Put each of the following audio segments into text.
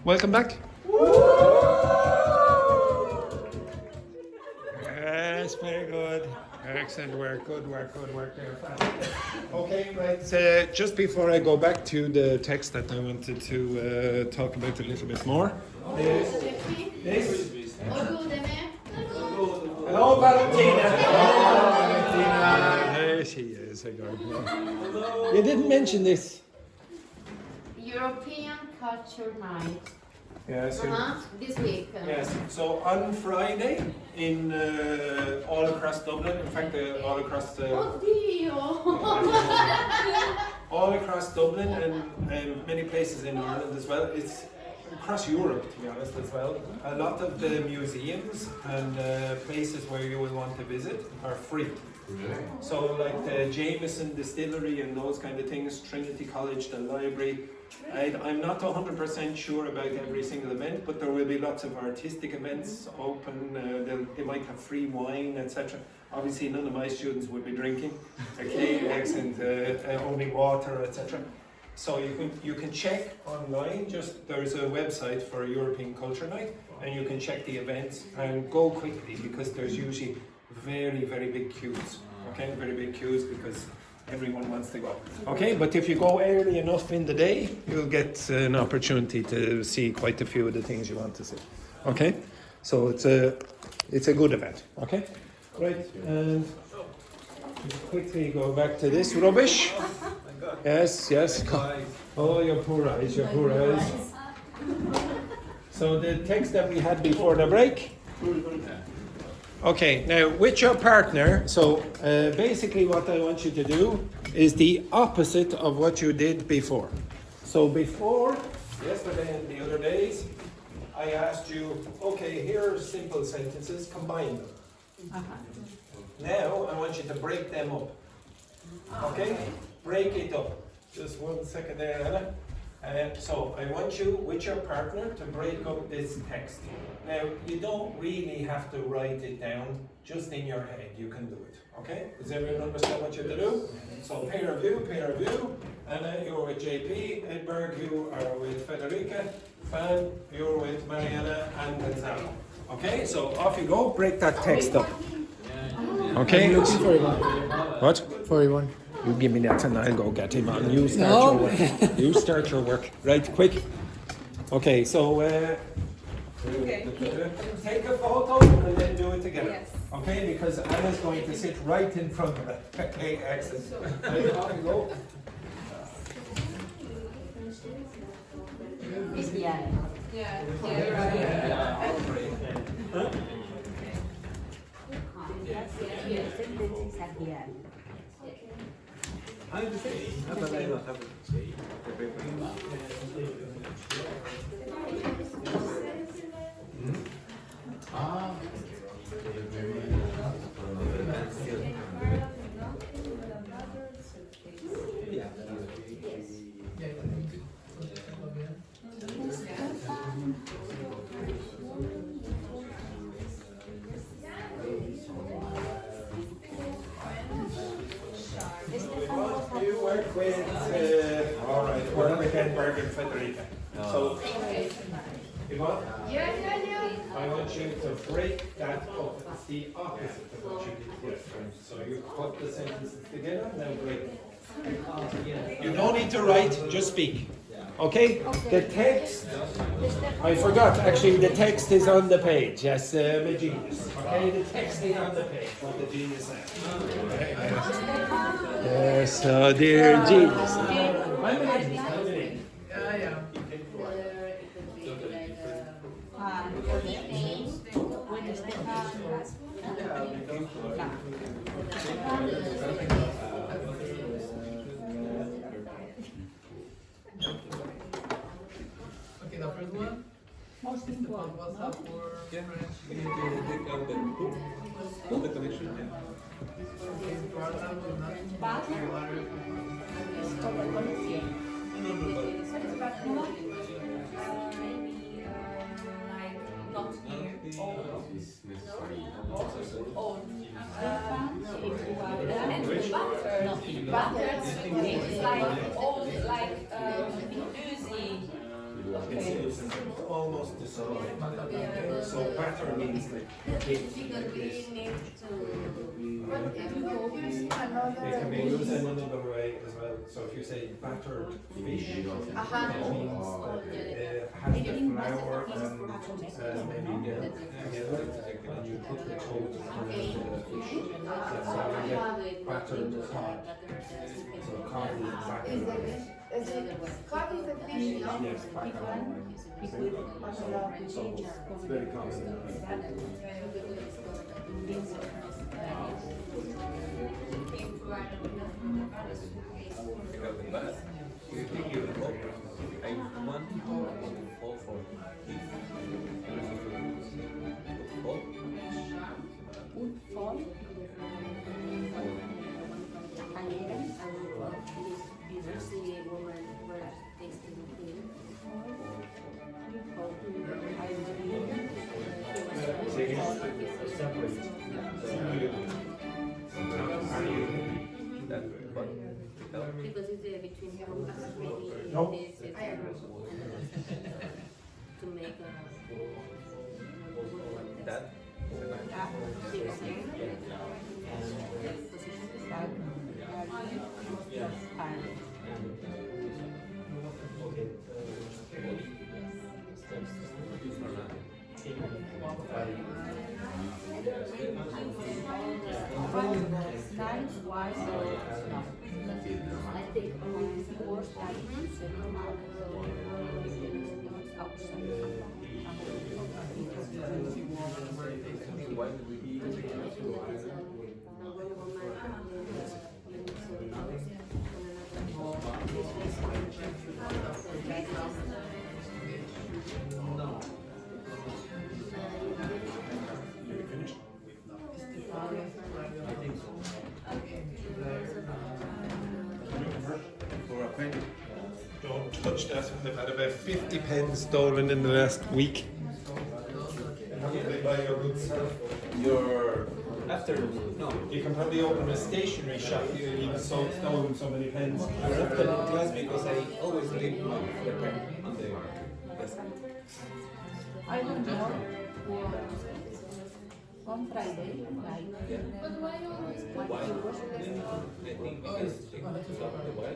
Welcome back. Yes, very good. Excellent work. Good work. Good work there. Okay, right. Just before I go back to the text that I wanted to talk about a little bit more. This. Hello, Valentina. Hello, Valentina. There she is. Hello. You didn't mention this. European Culture Night. Yes. This week. Yes. So on Friday, in all across Dublin, in fact, all across all across Dublin and many places in Ireland as well. It's across Europe, to be honest, as well. A lot of the museums and places where you will want to visit are free. Really? So like the Jameson Distillery and those kind of things, Trinity College, the library. I'm not 100% sure about every single event, but there will be lots of artistic events open. They might have free wine, etc. Obviously, none of my students would be drinking, eggs and only water, etc. So you can check online. Just there's a website for European Culture Night, and you can check the events and go quickly because there's usually very big queues. Okay, very big queues because everyone wants to go. Okay, but if you go early enough in the day, you'll get an opportunity to see quite a few of the things you want to see. Okay, so it's a good event. Okay, right, and quickly go back to this rubbish. Yes. Oh, your poor eyes, your poor eyes. So the text that we had before the break. Okay, now with your partner, so basically what I want you to do is the opposite of what you did before. So before, yesterday and the other days, I asked you, okay, here are simple sentences, combine them. Now I want you to break them up. Okay? Break it up. Just 1 second there, Anna. So I want you, with your partner, to break up this text. Now, you don't really have to write it down, just in your head, you can do it. Okay? Does everyone understand what you have to do? So peer review. Anna, you're with JP. Edberg, you are with Federica. Fan, you're with Mariana and Gonzalo. Okay? So off you go, break that text up. Okay? What? 41. You give me that and I'll go get him on. You start your work. You start your work. Right, quick. Okay, so take a photo and then do it together. Yes. Okay, because Anna's going to sit right in front of it. Okay, excellent. Right, off you go. You work with, all right, work with Edberg and Federica. So, Yvonne? Yeah. I want you to break that up. It's the opposite of what you did yesterday. So you put the sentences together, now break them. You don't need to write, just speak. Okay? The text, I forgot, actually the text is on the page. Yes, my genius. Okay, the text is on the page, what the genius said. Okay, yes, oh dear genius. Okay, the first one. Most important. What's up for French? We need to take out the hook, the connection. Okay, part-time will not. Not here. It's like old, like bluesy. and almost the same. So batter means like hit, like this. But if you use It can be another. used in another way as well. So if you say battered fish, it means that it has the flour and maybe together, and you put the coat around the fish. So you get battered cod. So cod is Is battered. cod is a fish, no? Yes, battered. So it's very common. Because the bad, you think you hope. I want to fall for fall. Fall. That but Because it's between No. to make that I take only 4 items. why do we eat for a penny? Don't touch that. I've had about 50 pens stolen in the last week. Probably by your good self. Your after no. You can probably open a stationery shop. You've stolen so many pens. I left the class because I always leave my the pen on the desk. I don't know. On Friday, night. Why? I think because it stop the wire.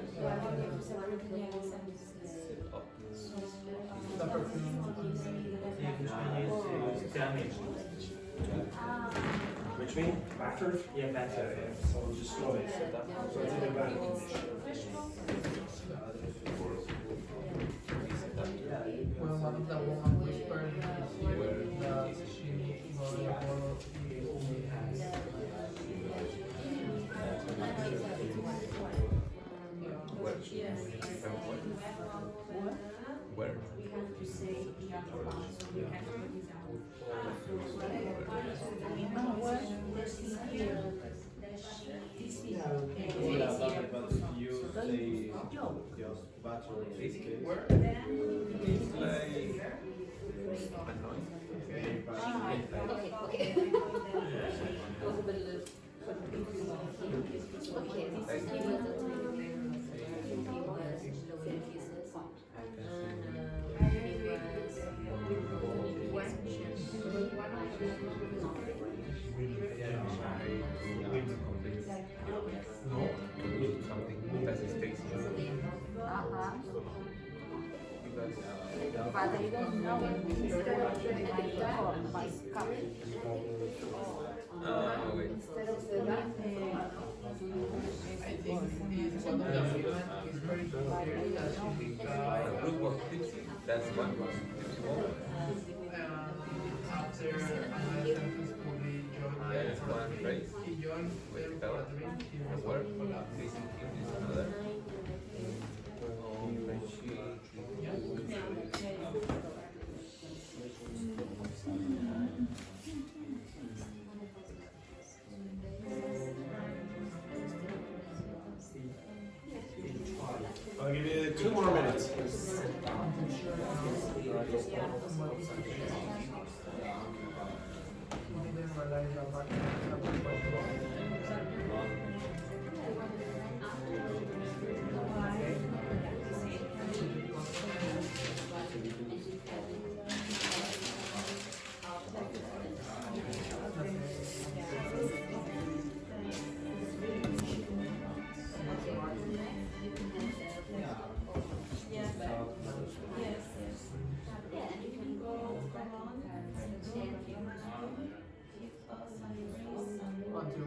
Which mean? Battered? Yeah, battered. So destroyed. So it's in a bad condition. Well, one of the women whispered that she borrowed Where? It's like annoying. Something that stays But I don't know my cup. wait. I think this one of the women is very clear that she Root was tipsy. That's one was tipsy woman. after adolescent school he joined That is one race. he joined them for a drink. He was Where? for that. This is another. I'll give you 2 more minutes. He didn't realize that back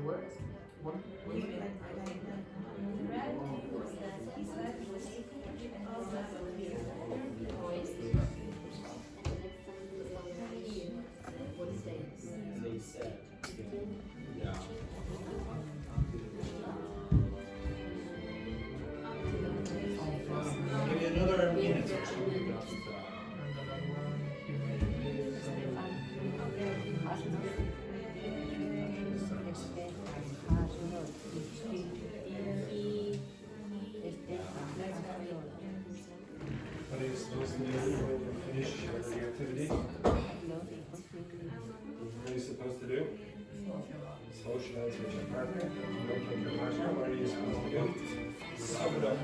Where? One? Maybe another minute or two. What are you supposed to do when you finish the activity? What are you supposed to do? Socialize with your partner? Look at your partner? What are you supposed to do? Sum it up.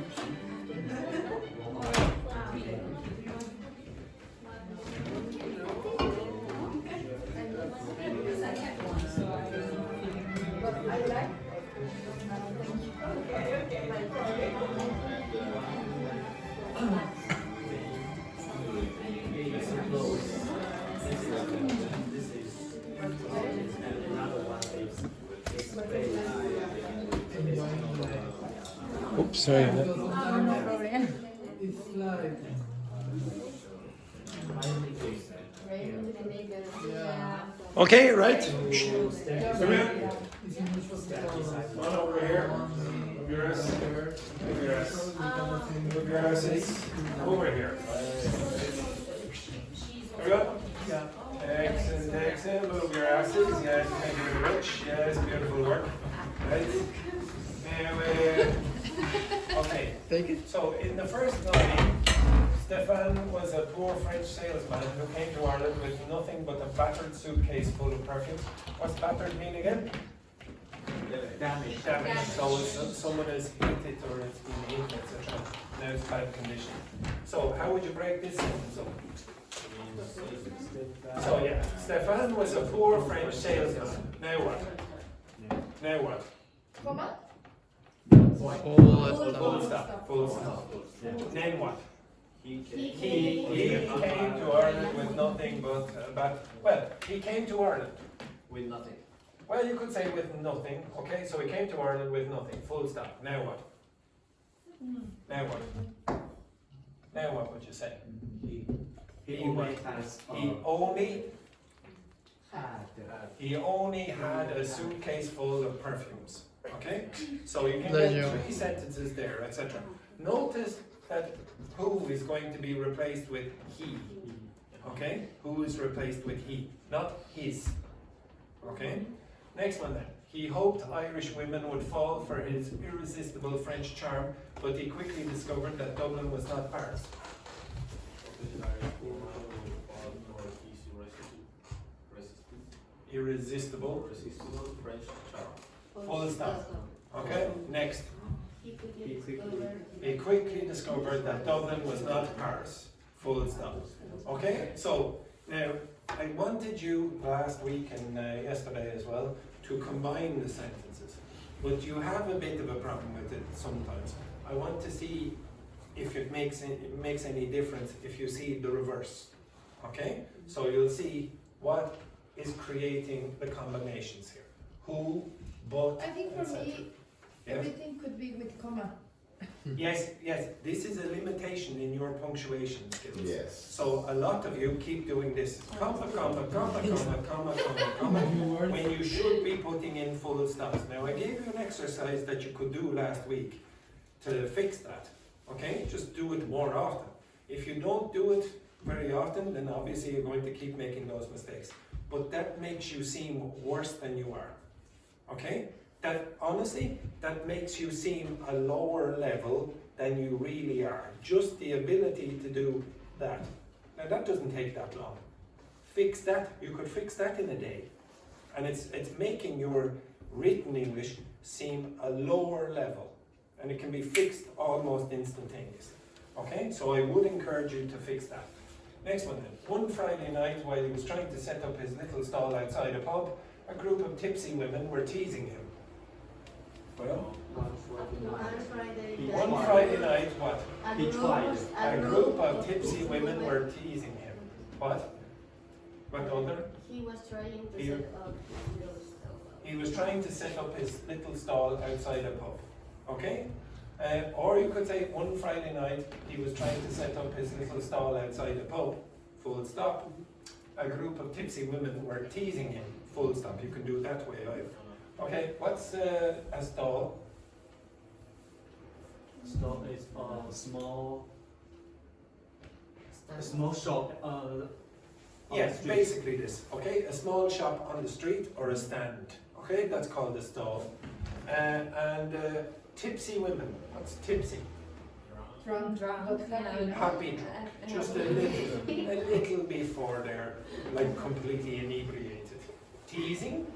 Oops, sorry. It's like. Okay, right? Come here. One over here. Move your ass. Move your ass. Move your asses. Over here. There we go. Excellent, excellent. Move your asses. Yes, thank you very much. Yes, beautiful work. Right. Okay. Take it. So in the first line, Stefan was a poor French salesman who came to Ireland with nothing but a battered suitcase full of perfume. What's battered mean again? Damage. Damaged. So someone has hit it or it's been hit, etc. Now it's bad condition. So how would you break this sentence up? So yeah, Stefan was a poor French salesman. Now what? Now what? Full stop. Full stop. Then what? He came to Ireland with nothing but he came to Ireland With nothing. well, you could say with nothing, okay? So he came to Ireland with nothing, full stop. Now what? Now what? Now what would you say? He only had a suitcase full of perfumes, okay? So you can get 3 sentences there, etc. Notice that who is going to be replaced with he, okay? Who is replaced with he, not his, okay? Next one then. He hoped Irish women would fall for his irresistible French charm, but he quickly discovered that Dublin was not Paris. Irresistible. French charm. Full stop. Okay, next. He quickly discovered that Dublin was not Paris. Full stop. Okay, so now I wanted you last week and yesterday as well to combine the sentences, but you have a bit of a problem with it sometimes. I want to see if it makes any difference if you see the reverse. Okay, so you'll see what is creating the combinations here. Who, but, I think for etc. me, Yes? everything could be with comma. Yes, this is a limitation in your punctuation skills. Yes. So a lot of you keep doing this comma, comma, comma, comma, comma, comma, comma, when you should be putting in full stops. Now I gave you an exercise that you could do last week to fix that, okay? Just do it more often. If you don't do it very often, then obviously you're going to keep making those mistakes. But that makes you seem worse than you are, okay? That honestly, that makes you seem a lower level than you really are. Just the ability to do that. Now that doesn't take that long. Fix that, you could fix that in a day. And it's making your written English seem a lower level. And it can be fixed almost instantaneously. Okay, so I would encourage you to fix that. Next one then. One Friday night while he was trying to set up his little stall outside a pub, a group of tipsy women were teasing him. Well, one Friday night, what? A group of tipsy women were teasing him. What? What other? He was trying to Here. set up those he was trying to set up his little stall outside a pub. Okay? Or you could say one Friday night he was trying to set up his little stall outside a pub, full stop. A group of tipsy women were teasing him, full stop. You can do it that way either. Okay, what's a stall? Stall is a small shop. On Yes, the street. basically this. Okay, a small shop on the street or a stand. Okay, that's called a stall. Tipsy women. What's tipsy? Drunk. Happy drunk. Just a little before they're like completely inebriated. Teasing.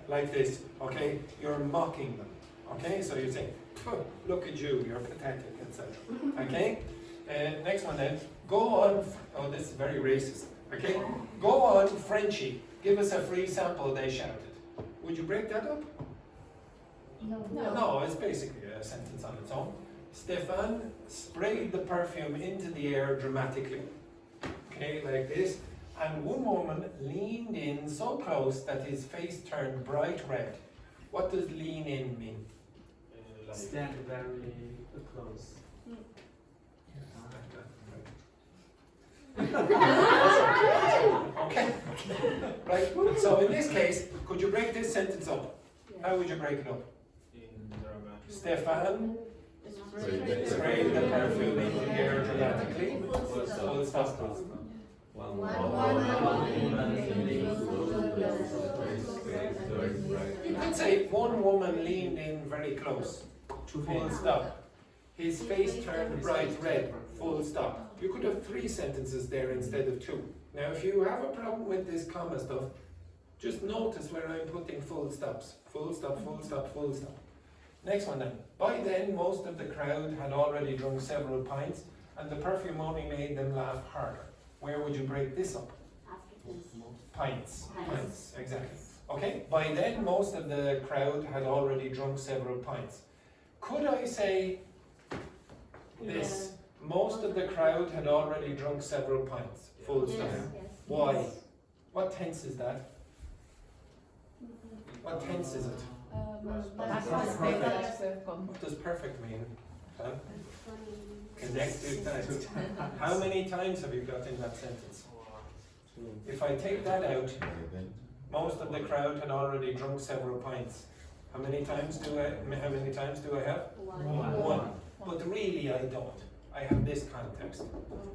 Like this, okay? You're mocking them, okay? So you say, look at you, you're pathetic, etc. Okay? Next one then. Go on, oh, this is very racist, okay? Go on, Frenchie, give us a free sample, they shouted. Would you break that up? No, it's basically a sentence on its own. Stefan sprayed the perfume into the air dramatically, okay, like this. And one woman leaned in so close that his face turned bright red. What does lean in mean? Stand very close. Okay. Right. So in this case, could you break this sentence up? How would you break it up? Stefan sprayed the perfume into the air dramatically. Full stop. You could say one woman leaned in very close. Full stop. His face turned bright red. Full stop. You could have 3 sentences there instead of 2. Now if you have a problem with this comma stuff, just notice where I'm putting full stops. Full stop, full stop, full stop. Next one then. By then most of the crowd had already drunk several pints and the perfume only made them laugh harder. Where would you break this up? Pints. Pints, exactly. Okay, by then most of the crowd had already drunk several pints. Could I say this? Most of the crowd had already drunk several pints. Full stop. Why? What tense is that? What tense is it? What does perfect mean? Huh? Connected tense. How many times have you got in that sentence? If I take that out, most of the crowd had already drunk several pints. How many times do I have? One. But really I don't. I have this context.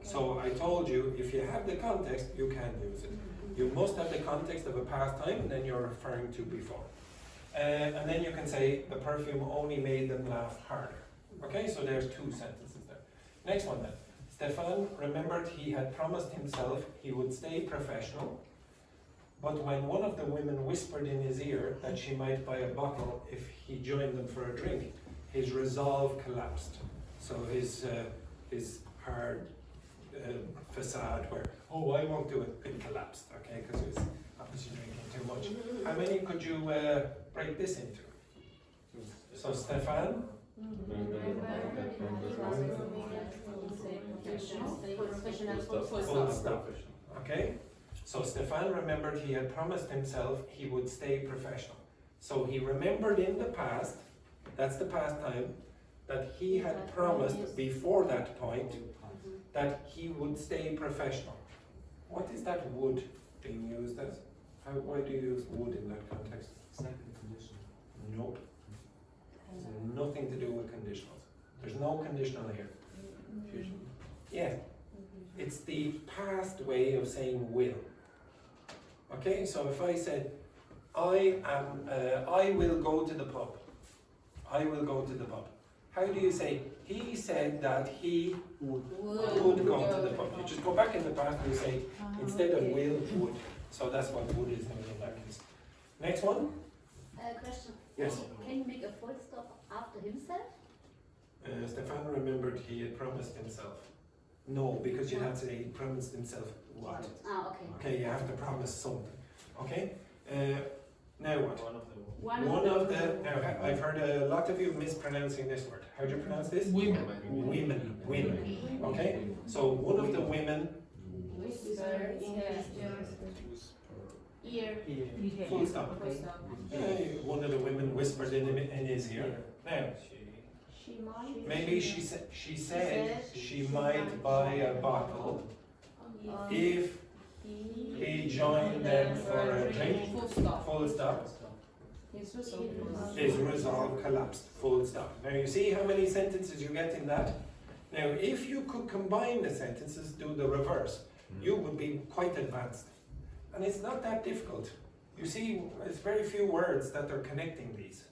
So I told you, if you have the context, you can use it. You must have the context of a past time and then you're referring to before. And then you can say, the perfume only made them laugh harder. Okay, so there's 2 sentences there. Next one then. Stefan remembered he had promised himself he would stay professional, but when one of the women whispered in his ear that she might buy a bottle if he joined them for a drink, his resolve collapsed. So his hard facade where, oh, I won't do it, it collapsed, okay, because he was obviously drinking too much. How many could you break this into? So Stefan, full stop. Okay? So Stefan remembered he had promised himself he would stay professional. So he remembered in the past, that's the past time, that he had promised before that point that he would stay professional. What is that would being used as? Why do you use would in that context? Second condition. Nope. It's nothing to do with conditionals. There's no conditional here. Yeah. It's the past way of saying will. Okay, so if I said, I will go to the pub. I will go to the pub. How do you say, he said that he would go to the pub? You just go back in the past and you say, instead of will, would. So that's what would is doing in that case. Next one? Question. Yes. Can you make a full stop after himself? Stefan remembered he had promised himself. No, because you had to say he promised himself what? Ah, okay. Okay, you have to promise something. Okay? Now what? One of the, now I've heard a lot of you mispronouncing this word. How do you pronounce this? Women. Women. Okay? So one of the women, Whisper in his ear. full stop. One of the women whispered in his ear. Now, She might. maybe she said she might buy a bottle if he joined them for a drink. Full stop. Full stop. His resolve. His resolve collapsed. Full stop. Now you see how many sentences you get in that? Now if you could combine the sentences, do the reverse, you would be quite advanced. And it's not that difficult. You see, it's very few words that are connecting these.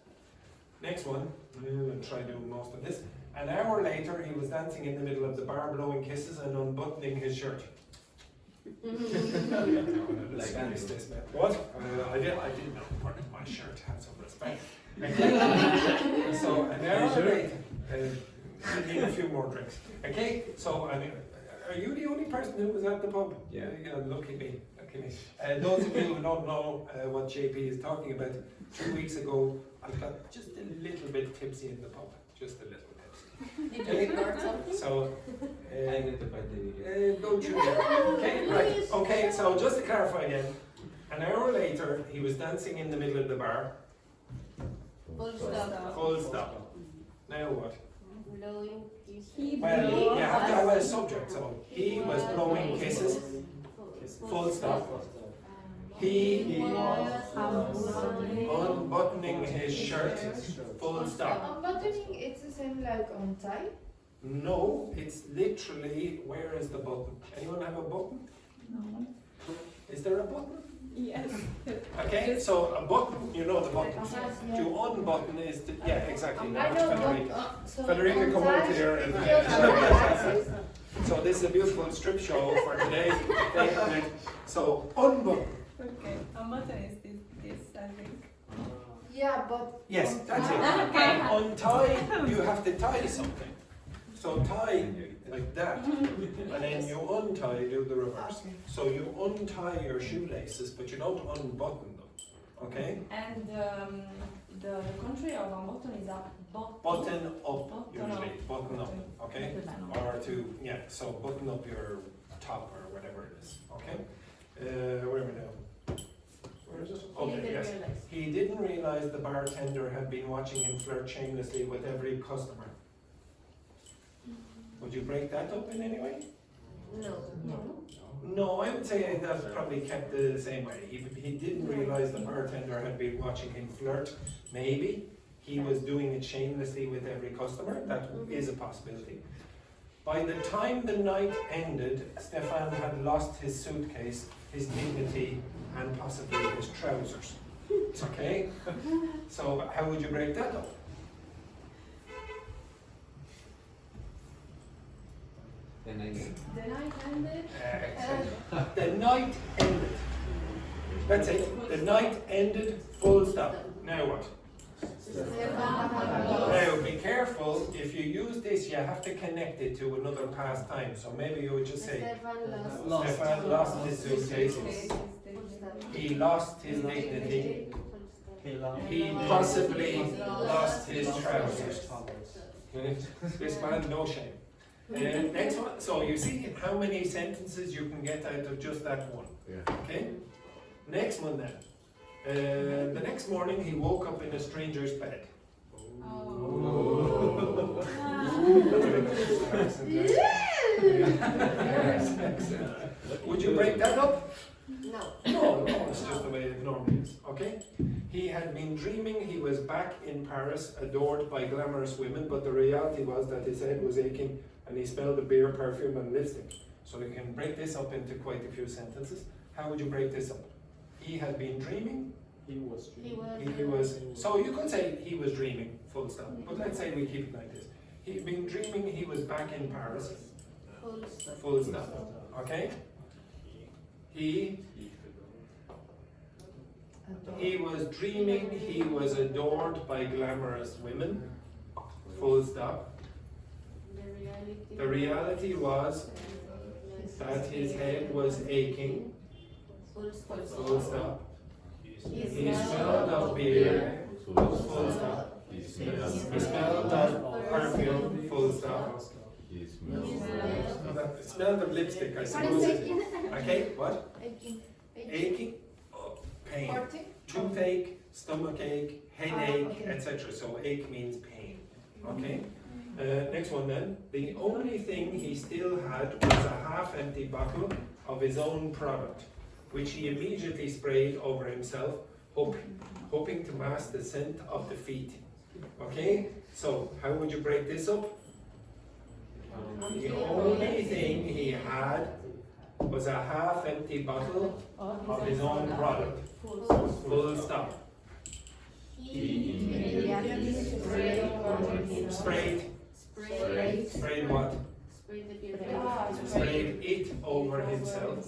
Next one, we'll try to do most of this. An hour later, he was dancing in the middle of the bar, blowing kisses and unbuttoning his shirt. Like Andy. What? I didn't know part of my shirt had some respect. So an hour later, you need a few more drinks. Okay, so I mean, are you the only person who was at the pub? Yeah. Lucky me. Lucky me. Those of you who don't know what JP is talking about, 2 weeks ago, I got just a little bit tipsy in the pub. Just a little tipsy. Did you record something? So, I identified the don't you dare. Okay, right. Okay, so just to clarify again, an hour later, he was dancing in the middle of the bar. Full stop. Full stop. Now what? Blowing kisses. Well, you have to have a subject, so he was blowing kisses. Full stop. He was unbuttoning his shirt. Full stop. Unbuttoning, it's the same like untie? No, it's literally, where is the button? Anyone have a button? No. Is there a button? Yes. Okay, so a button, you know the button. Yes, yeah. To unbutton is to, yeah, exactly. I Now know, Federica. but so Federica, come over untie, here it and feels like so this is a beautiful strip show for today. So unbutton. Okay. A button is this, I think. yeah, but Yes, that's it. Okay. And untie, you have to tie something. So tie like that, and then you untie, do the reverse. So you untie your shoelaces, but you don't unbutton them. Okay? And the country of unbutton is a Button up Button usually. up. Button up. Okay? Or to, yeah, so button up your top or whatever it is. Okay? Where am I now? Where is it? Okay, yes. He didn't realize the bartender had been watching him flirt shamelessly with every customer. Would you break that up in any way? No. No, I would say that's probably kept the same way. He didn't realize the bartender had been watching him flirt. Maybe he was doing it shamelessly with every customer. That is a possibility. By the time the night ended, Stefan had lost his suitcase, his dignity, and possibly his trousers. Okay? So how would you break that up? The night ended. Excellent. The night ended. That's it. The night ended, full stop. Now what? Now be careful, if you use this you have to connect it to another past time. So maybe you would just say, Stefan lost his suitcase, he lost his dignity, he possibly lost his trousers. This man, no shame. Next one, so you see how many sentences you can get out of just that one. Yeah. Okay? Next one then. The next morning he woke up in a stranger's bed. Would you break that up? No. No, it's just the way it normally is. Okay? He had been dreaming he was back in Paris, adored by glamorous women, but the reality was that his head was aching and he smelled the beer, perfume and lipstick. So you can break this up into quite a few sentences. How would you break this up? He had been dreaming. He was He was. So you could say he was dreaming, full stop. But let's say we keep it like this. He'd been dreaming he was back in Paris, full stop. Okay? He was dreaming he was adored by glamorous women, full stop. The reality was that his head was aching, full stop. He smelled of beer, full stop. He smelled of perfume, full stop. He smelled of lipstick, I suppose. Okay, what? Aching, oh, pain. Farting? Toothache, stomachache, headache, etc. So ache means pain. Okay? Next one then. The only thing he still had was a half-empty bottle of his own product, which he immediately sprayed over himself, hoping to mask the scent of defeat. Okay? So, how would you break this up? The only thing he had was a half-empty bottle of his own product. Full stop. Sprayed what? Sprayed it over himself.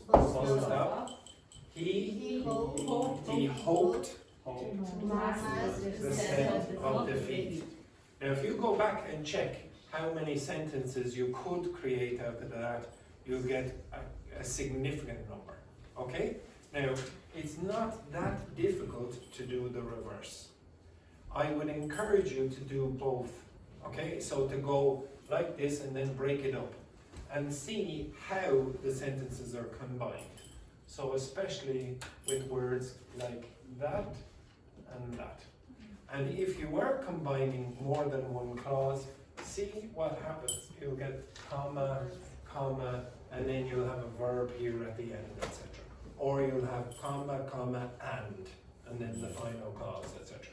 Full stop. He hoped the scent of defeat. Now, if you go back and check how many sentences you could create out of that, you'll get a significant number. Okay? Now, it's not that difficult to do the reverse. I would encourage you to do both. Okay? So to go like this and then break it up and see how the sentences are combined. So especially with words like that and that. And if you are combining more than one clause, see what happens. You'll get comma, comma, and then you'll have a verb here at the end, etc. Or you'll have comma, comma, and then the final clause, etc.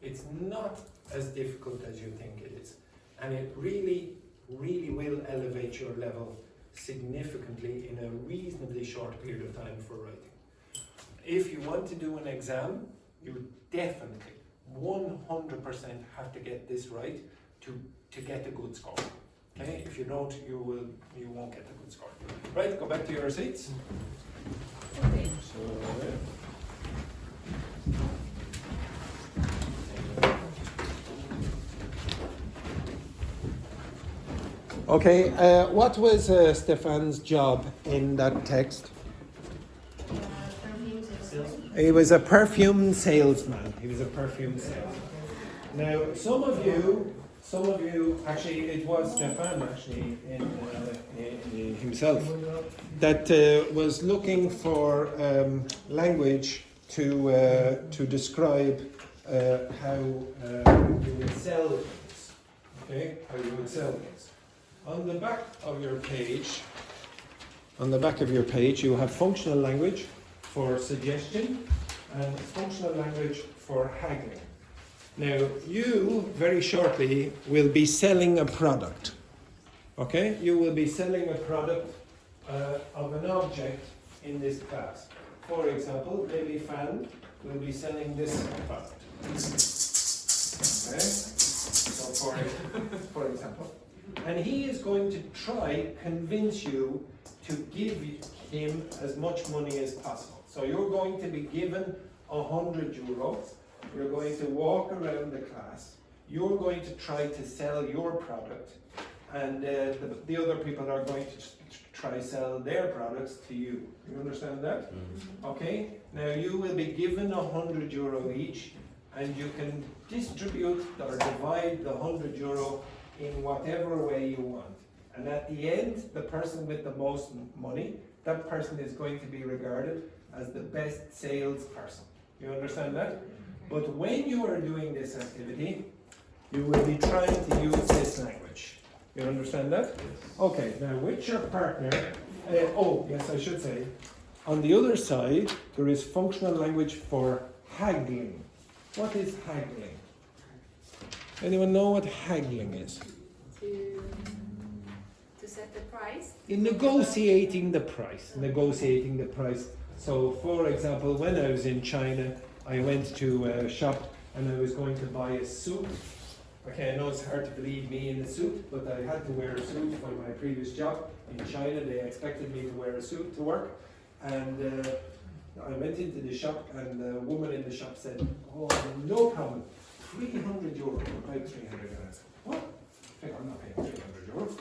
It's not as difficult as you think it is. And it really, really will elevate your level significantly in a reasonably short period of time for writing. If you want to do an exam, you definitely 100% have to get this right to get a good score. Okay? If you don't, you won't get a good score. Right, go back to your seats. Okay, what was Stefan's job in that text? He was a perfume salesman. Now, some of you, actually, it was Stefan actually in himself that was looking for language to describe how you would sell things. Okay, how you would sell things. On the back of your page, you have functional language for suggestion and functional language for haggling. Now, you very shortly will be selling a product. Okay? You will be selling a product of an object in this class. For example, maybe Fan will be selling this product. Okay? So for example. And he is going to try convince you to give him as much money as possible. So you're going to be given €100. You're going to walk around the class. You're going to try to sell your product, and the other people are going to try sell their products to you. You understand that? Mm-hmm. Okay. Now you will be given €100 each, and you can distribute or divide the €100 in whatever way you want. And at the end, the person with the most money, that person is going to be regarded as the best salesperson. You understand that? But when you are doing this activity, you will be trying to use this language. You understand that? Okay, now with your partner, yes, I should say, on the other side, there is functional language for haggling. What is haggling? Anyone know what haggling is? To set the price? In negotiating the price. So, for example, when I was in China, I went to a shop and I was going to buy a suit. Okay, I know it's hard to believe me in a suit, but I had to wear a suit for my previous job. In China, they expected me to wear a suit to work. And I went into the shop and the woman in the shop said, "Oh, no problem, €300. About 300. And I said, "What? I'm not paying €300.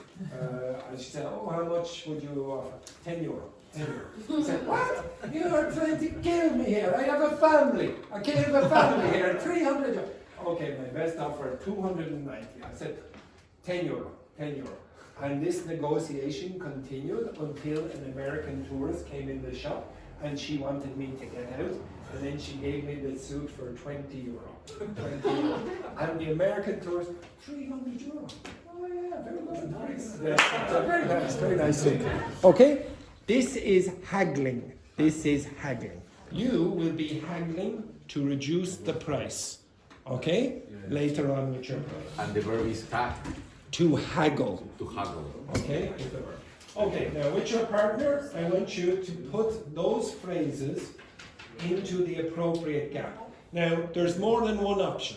And she said, "Oh, how much much would you offer? 10 euro. 10 euro. He said, what? You are trying to kill me here. I have a family. I can't have a family here. 300 euro. Okay, my best offer, 290. I said, 10 euro. 10 euro. And this negotiation continued until an American tourist came in the shop and she wanted me to get out. And then she gave me the suit for 20 euro. 20 euro. And the American tourist, 300 euro. Oh yeah, very good. Nice. Yeah, so very nice suit. Okay, this is haggling. This is haggling. You will be haggling to reduce the price. Okay? Later on with your price. And the verb is hag, To haggle. to haggle. Okay? Is the verb. Okay, now with your partner, I want you to put those phrases into the appropriate gap. Now, there's more than one option.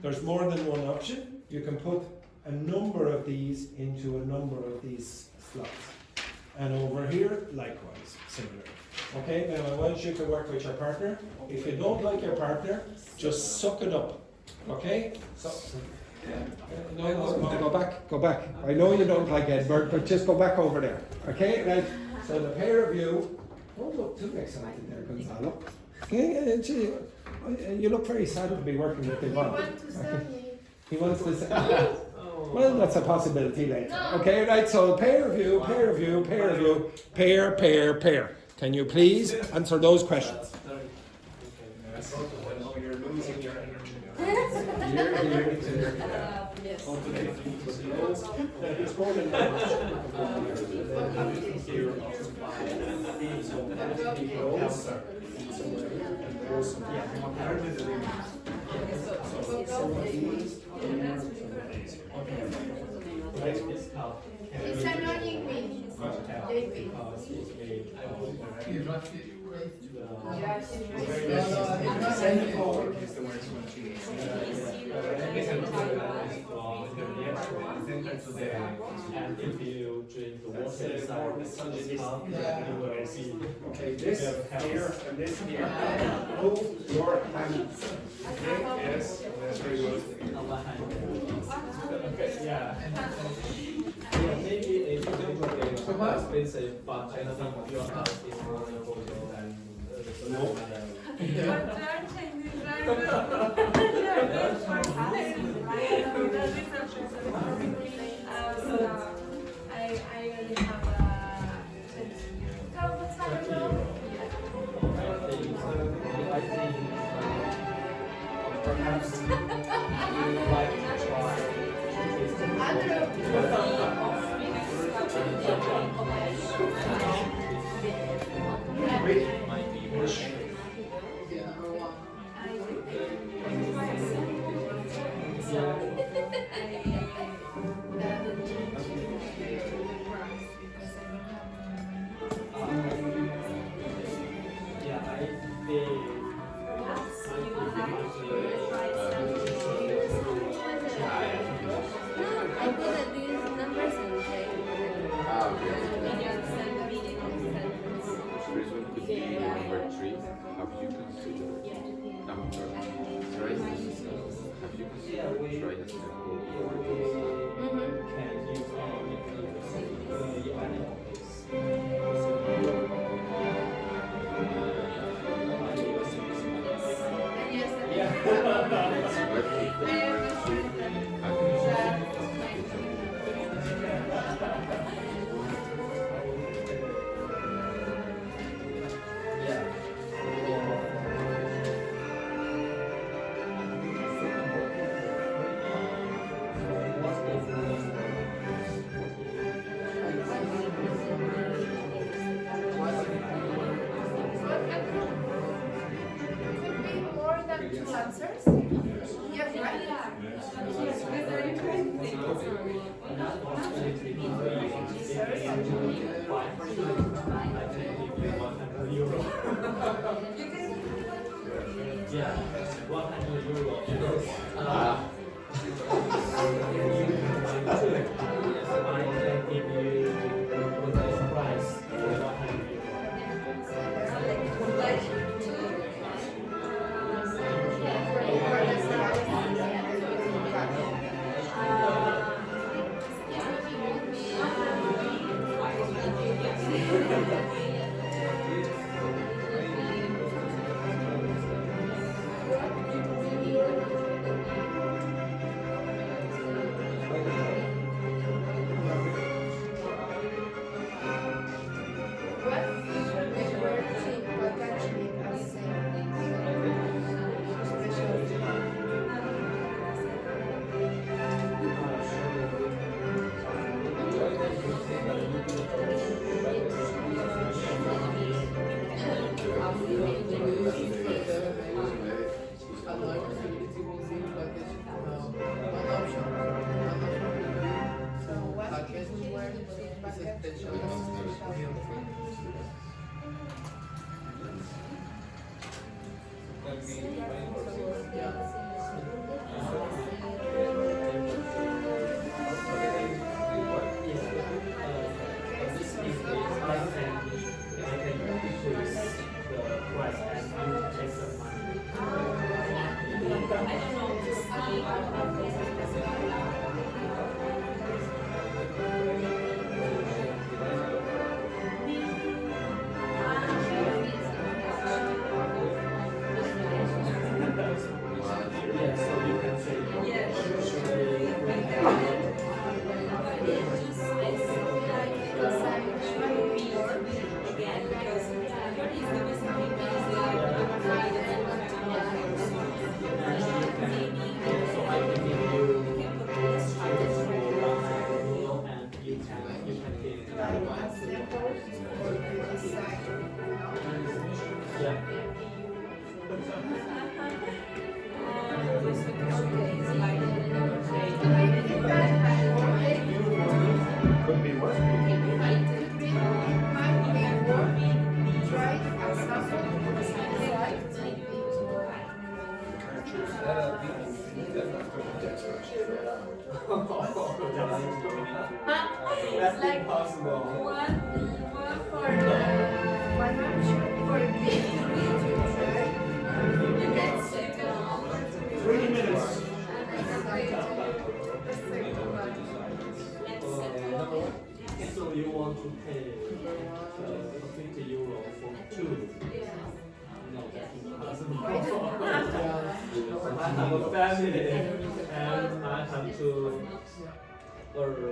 There's more than one option. You can put a number of these into a number of these slots. And over here, likewise, similar. Okay, now I want you to work with your partner. If you don't like your partner, just suck it up. Okay? So, no, go back. I know you don't like Edward, but just go back over there. Okay, right? So the pair of you, don't look too excited there, Gonzalo. You look very sad to be working with Yvonne. want to sell me. He wants to say, well, that's a possibility later. Okay, right, so pair of you, pair. Can you please answer those questions? You're losing your energy. Yes. It's more than that. It's annoying me. David. Yeah, Send it forward. And if you drink the water inside the sun is up, you will see. Okay, this here and this here. Move your hands. Okay, yes, that's very good. Yeah. Yeah, maybe if you don't look at it, more expensive, but I think your house is more affordable than the normal. I think perhaps you would like to try I put these numbers in First one could be number 3. Have you considered number 3? Have you considered trying a simple word? can use all the Could be more than 2 answers. Yeah, right. Yeah, 100 euro. I can give you the price for 100 euro. percentage of Could be what? That's impossible. one for you get second. 3 minutes. So you want to pay 50 euro for two? No, that's impossible. I have a family and I have to earn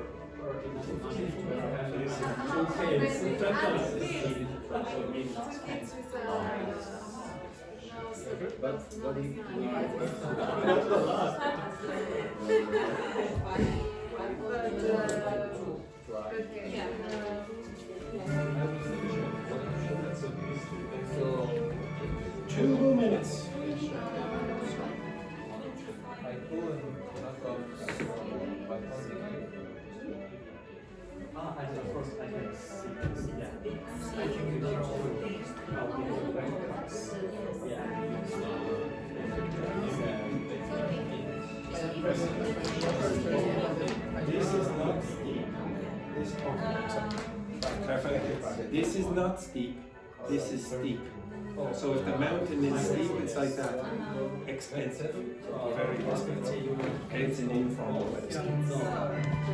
enough money to have two kids. That's a lot. So 2 minutes. I think first I can see. Yeah. I think you should This is not steep. This is not steep. This is steep. So if the mountain is steep, it's like that. Expensive. Very expensive. It's an informal website.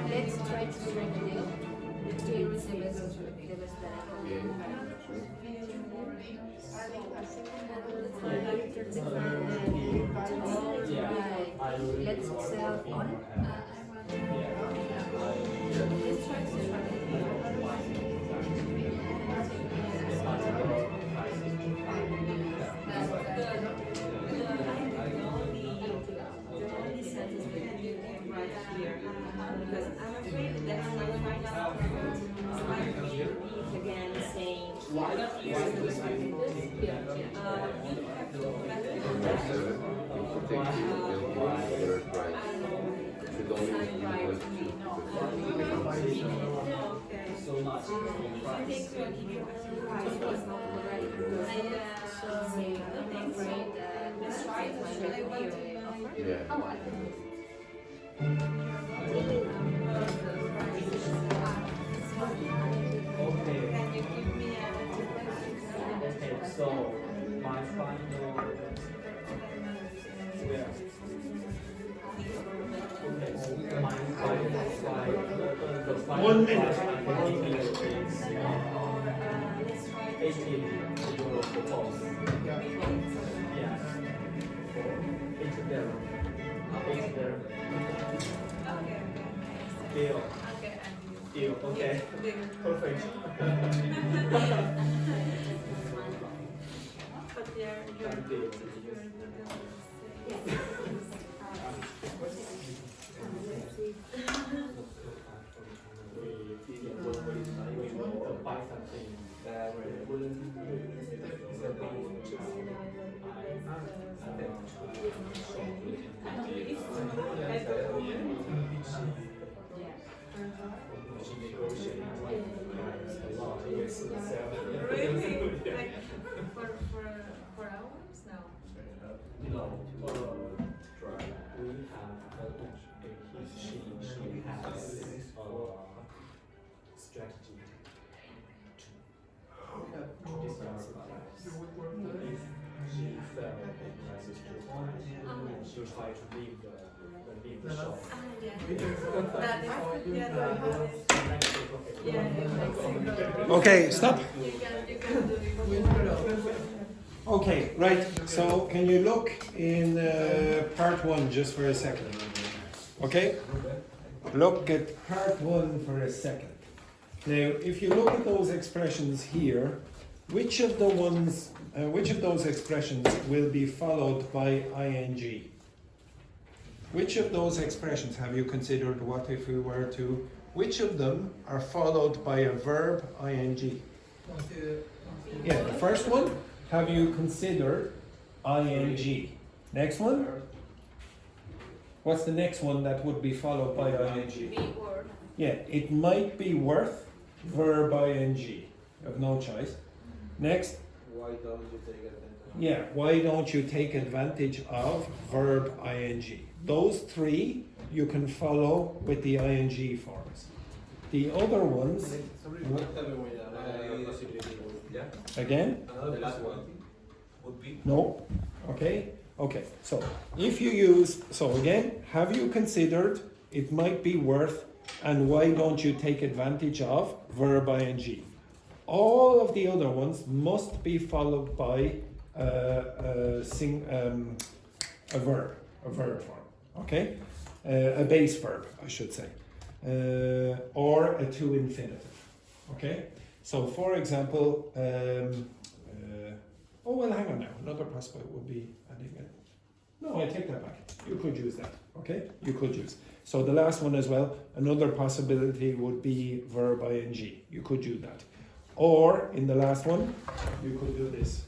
Let's try to strike a deal. It's the best that I can Let's sell on. Let's try to strike a deal. Because I'm afraid that's my final outcome. So I'm again saying, Why you have to Take so much. Okay. Okay, so my final. Yeah. Okay, my final the final 1 minute. price I can give you is 18 euro for both. Yeah. 8 there. 8 there. Deal. Deal. Okay. Perfect. Buy something that Really? Like for hours? No. No, we have she has strategy to discuss price. If she felt the price is too high, she'll try to leave the shop. Okay, stop. You can do it. Okay, right. So can you look in part 1 just for a second? Okay? Look at part 1 for a second. Now, if you look at those expressions here, which of those expressions will be followed by ing? Which of those expressions have you considered? What if we were to? Which of them are followed by a verb ing? Yeah, the first one. Have you considered ing? Next one? What's the next one that would be followed by ing? Be word. Yeah, it might be worth verb ing. You have no choice. Next? Why don't you take advantage? Yeah, why don't you take advantage of verb ing? Those three you can follow with the ing forms. The other ones, again? Another last one would be No. Okay. Okay. So if you use, so again, have you considered it might be worth and why don't you take advantage of verb ing? All of the other ones must be followed by a verb form. Okay. A base verb, I should say, or a to infinitive. Okay. So for example, oh well, hang on now. Another possibility would be adding it. No, I take that back. You could use that. Okay, you could use. So the last one as well. Another possibility would be verb ing. You could do that. Or in the last one, you could do this.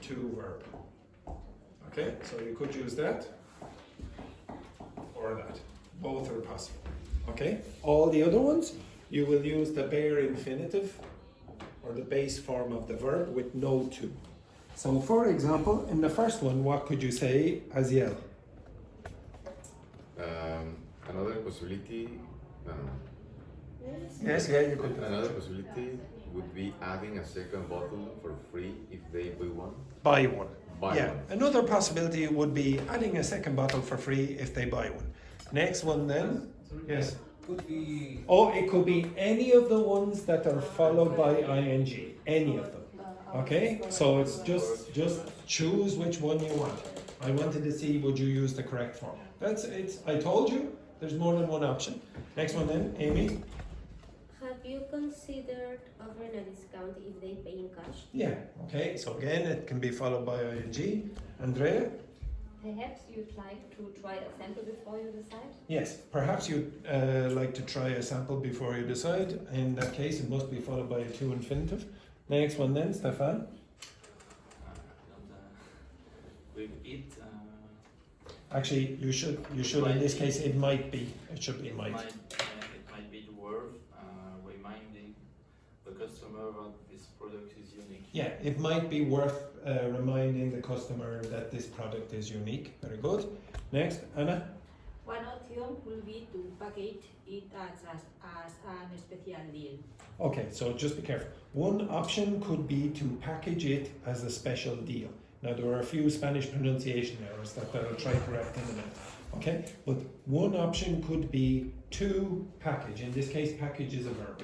To verb. Okay, so you could use that or that. Both are possible. Okay, all the other ones you will use the bare infinitive or the base form of the verb with no to. So for example, in the first one, what could you say, Aziel? Another possibility. Yes, yeah, you could. Another possibility would be adding a second bottle for free if they buy one. Buy one. Buy Yeah, one. another possibility would be adding a second bottle for free if they buy one. Next one then, yes. could be Oh, it could be any of the ones that are followed by ing, any of them. Okay, so it's just choose which one you want. I wanted to see would you use the correct form. That's it. I told you there's more than one option. Next one then, Amy. Have you considered offering a discount if they pay in cash? Yeah. Okay. So again, it can be followed by ing. Andrea. Perhaps you'd like to try a sample before you decide? Yes. Perhaps you'd like to try a sample before you decide. In that case, it must be followed by a to infinitive. Next one then, Stefan. With it, Actually, you should in this case it might be. It should be might. It might be worth reminding the customer that this product is unique. Yeah, it might be worth reminding the customer that this product is unique. Very good. Next, Anna. One option will be to package it as an special deal. Okay, so just be careful. One option could be to package it as a special deal. Now there are a few Spanish pronunciation errors that I'll try to correct in a minute. Okay, but one option could be to package. In this case, package is a verb.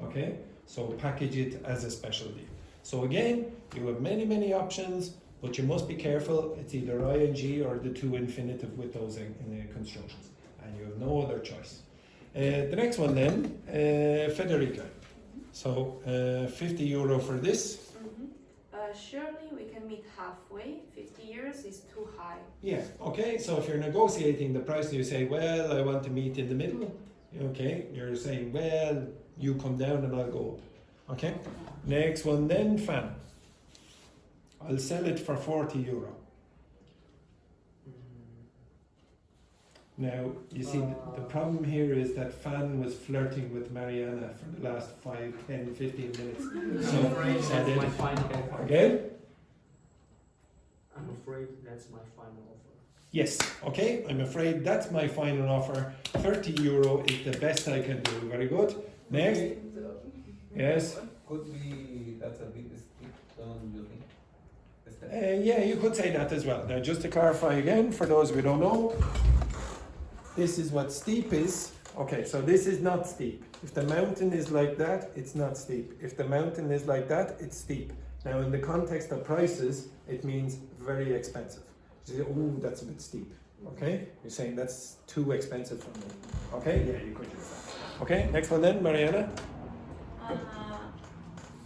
Okay, so package it as a special deal. So again, you have many options, but you must be careful. It's either ing or the to infinitive with those constructions, and you have no other choice. The next one then, Federica. So €50 for this. Surely we can meet halfway. 50 euros is too high. Yeah, okay, so if you're negotiating the price, you say, well, I want to meet in the middle. Okay, you're saying, well, you come down and I'll go up. Okay, next one then, Fan. I'll sell it for €40. Now, you see, the problem here is that Fan was flirting with Mariana for the last 5, 10, 15 minutes. So, That's my final offer. again? I'm afraid that's my final offer. Yes, okay, I'm afraid that's my final offer. €30 is the best I can do. Very good. Next. Yes. Could be that's a bit steep, don't you think? Yeah, you could say that as well. Now, just to clarify again, for those who don't know, this is what steep is. Okay, so this is not steep. If the mountain is like that, it's not steep. If the mountain is like that, it's steep. Now, in the context of prices, it means very expensive. You say, oh, that's a bit steep. Okay, you're saying that's too expensive for me. Okay, yeah, you could use that. Okay, next one then, Mariana.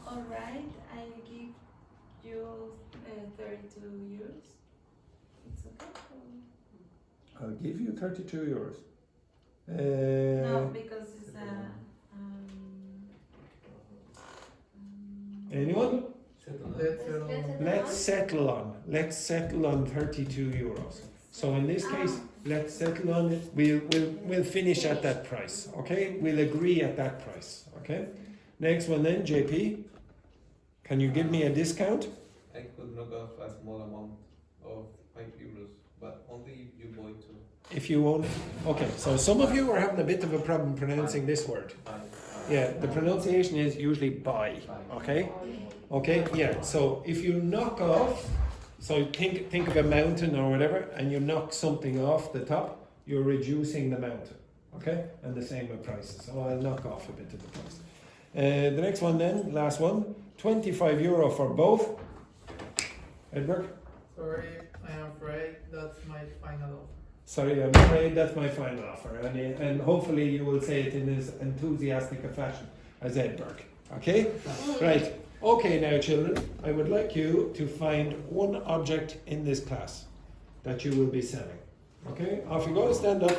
All right, I give you 32 euros. It's okay? I'll give you €32. No, because it's Anyone? Let's Let's settle on €32. So in this case, let's settle on it. We'll finish at that price. Okay, we'll agree at that price. Okay. Next one then, JP. Can you give me a discount? I could knock off a small amount of €5, but only if you buy two. If you own it. Okay. So some of you are having a bit of a problem pronouncing this word. Yeah, the pronunciation is usually buy. Okay. Okay. Yeah. So if you knock off. So think of a mountain or whatever, and you knock something off the top, you're reducing the mountain, okay? And the same with prices. So I'll knock off a bit of the price. The next one then, last one, €25 for both. Edward? Sorry, I'm afraid that's my final offer. Sorry, I'm afraid that's my final offer. And hopefully you will say it in as enthusiastic a fashion as Edberg. Okay? Right. Okay now children, I would like you to find one object in this class that you will be selling. Okay? Off you go, stand up.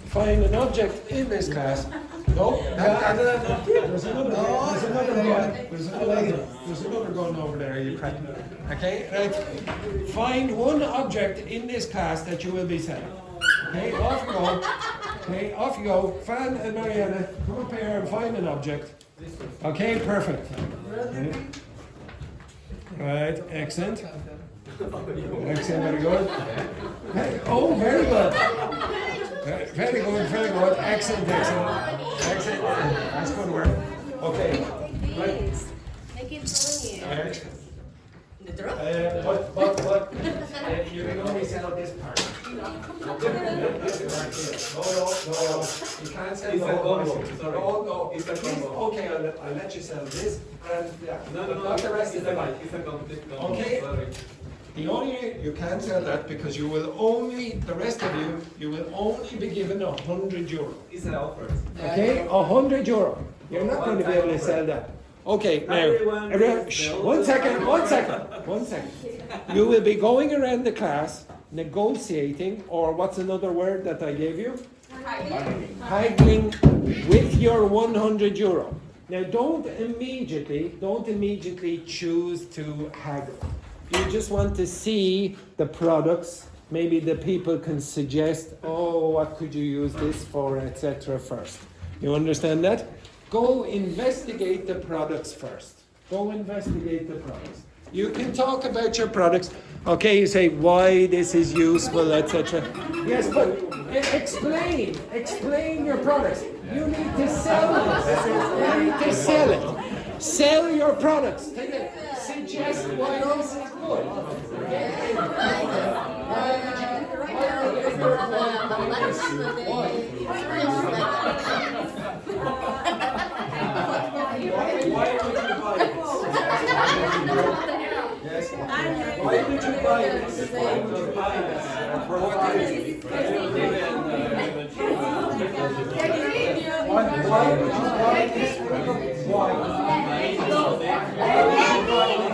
Find an object in this class. No, there's another going over there, you crack. Okay, right. Find one object in this class that you will be selling. Okay, off you go. Okay, off you go. Fan and Mariana, come up here and find an object. Okay, perfect. Okay. Right, excellent. Excellent, very good. Oh, very good. Very good, very good. Excellent, excellent. Excellent. That's good work. Okay. Right. They keep telling you. Right. The But you can only sell this part. No. You can't sell the whole price. No. It's a combo. Okay, I'll let you sell this and yeah. No, Not the rest of the line. It's a complete combo. Okay. Sorry. The only you can't sell that because you will only the rest of you will only be given €100. It's an offer. Okay, €100. You're not going to be able to sell that. Okay, now everyone, one second. You will be going around the class negotiating, or what's another word that I gave you? Haggling with your €100. Now don't immediately choose to haggle. You just want to see the products. Maybe the people can suggest, oh, what could you use this for, etc. first. You understand that? Go investigate the products first. Go investigate the products. You can talk about your products. Okay, you say why this is useful, etc. Yes, but explain your products. You need to sell it. You need to sell it. Sell your products. Suggest why this is good. Why would you buy this? Yes. Why would you buy this? Why would you buy this? For what reason? Why would you buy this? Why? Why would you buy this?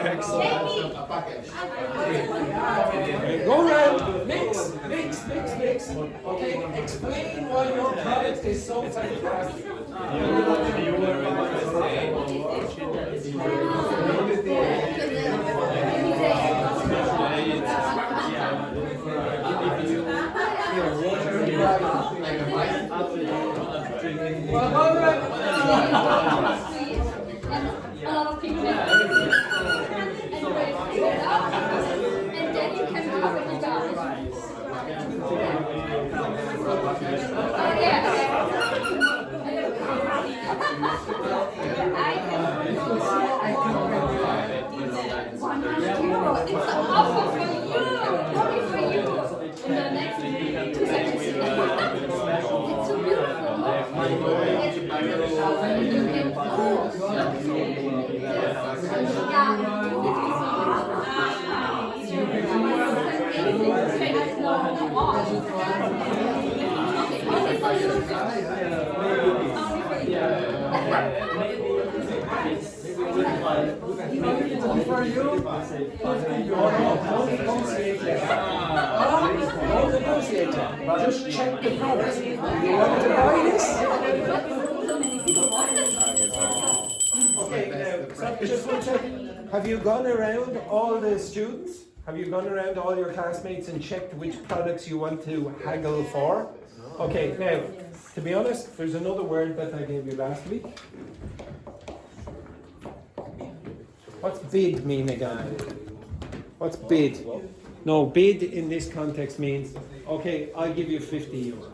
Excellent. Go around, mix. Okay, explain why your product is so fantastic. helping them. And raise it up, and then you can cover it down. It's an offer for you, only for you. In the next 2 seconds. It's so beautiful. For you, don't negotiate. Just check the product. You want to buy this? Okay, now, just one second. Have you gone around all the students? Have you gone around all your classmates and checked which products you want to haggle for? Okay, now, to be honest, there's another word that I gave you last week. What's bid mean again? What's bid? No, bid in this context means, okay, I'll give you 50 euro.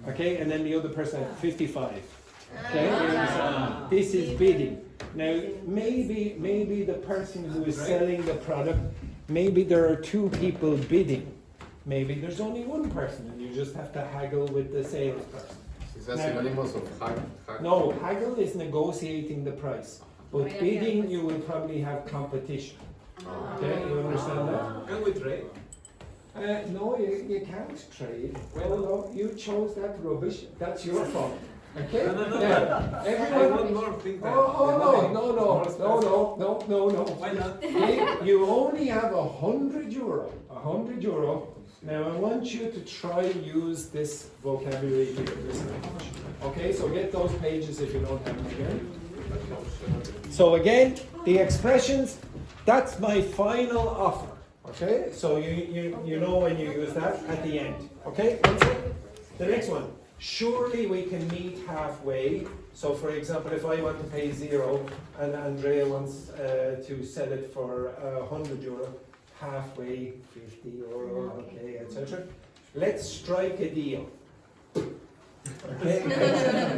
Okay, and then the other person 55. Okay, this is bidding. Now, maybe the person who is selling the product, maybe there are 2 people bidding. Maybe there's only 1 person, and you just have to haggle with the salesperson. Is that synonymous of haggle? No, haggle is negotiating the price. But bidding, you will probably have competition. Okay, you understand that? Can we trade? No, you can't trade. Well, no, you chose that rubbish. That's your fault. Okay? Yeah. Everyone. One more thing. No. Why not? You only have 100 euro. 100 euro. Now I want you to try and use this vocabulary here, this language. Okay, so get those pages if you don't have them again. So again, the expressions, that's my final offer. Okay, so you know when you use that at the end. Okay, one second. The next one. Surely we can meet halfway. So for example, if I want to pay 0 and Andrea wants to sell it for 100 euro, halfway 50 euro, okay, etc. Let's strike a deal. Okay,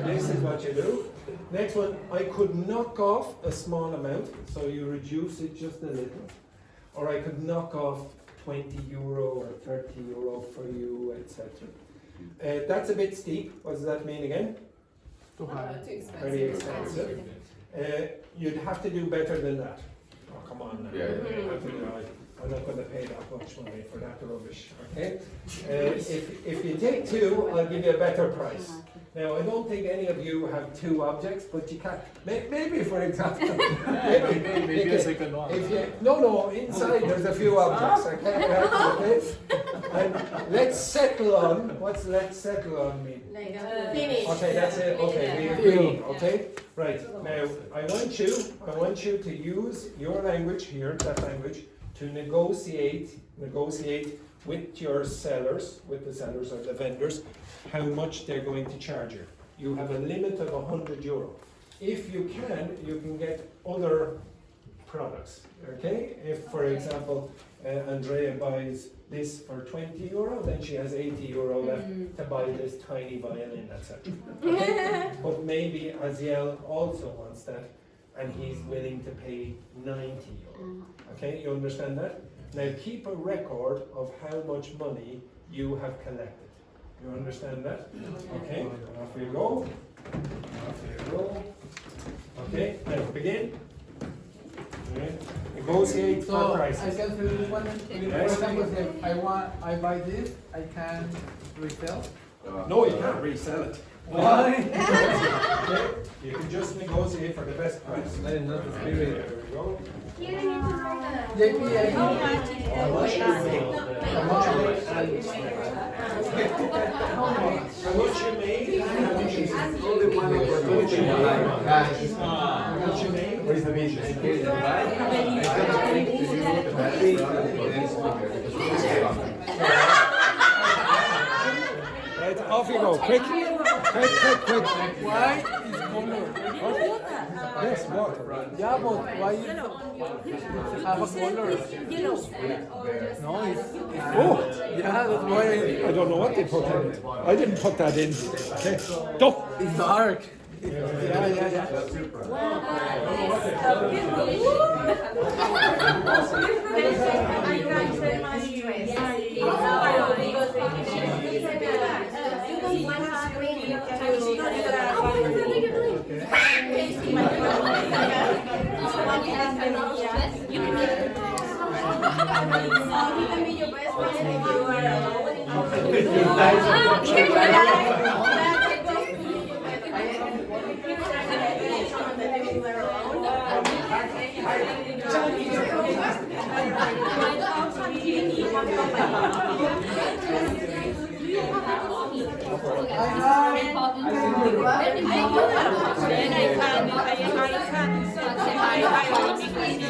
this is what you do. Next one, I could knock off a small amount, so you reduce it just a little. Or I could knock off 20 euro or 30 euro for you, etc. That's a bit steep. What does that mean again? Too expensive. Very expensive. You'd have to do better than that. Oh, come on now. I'm not going to pay that much money for that rubbish. Okay? If you take 2, I'll give you a better price. Now, I don't think any of you have 2 objects, but you can. Maybe, for example. maybe a second one. No, inside there's a few objects. Okay? And let's settle on. What's let's settle on mean? Finish. Okay, that's it. Okay, we agree. Okay, right. Now, I want you to use your language here, that language, to negotiate with your sellers, with the sellers or the vendors, how much they're going to charge you. You have a limit of 100 euro. If you can get other products. Okay, if for example Andrea buys this for 20 euro, then she has 80 euro left to buy this tiny violin, etc. Okay? But maybe Aziel also wants that, and he's willing to pay 90 euro. Okay, you understand that? Now keep a record of how much money you have collected. You understand that? Okay, off you go. Off you go. Okay, now begin. Okay. Negotiate for So I prices. can fill this one. For example, if I buy this, I can resell. No, you can't resell it. Why? Okay, you can just negotiate for the best price. That is not the There spirit. we go. Here you need to learn JP, I How much you made? How much you made? How much you made? How much you made? Only one opportunity. How much you made? Where's the business? Right, off you go. Quick. Why is color? Yes, water. Yeah, but why have a color? Yellow. No, it's Oh, yeah, that's why I don't know what they put in it. I didn't put that in. Okay. Duck. it's dark.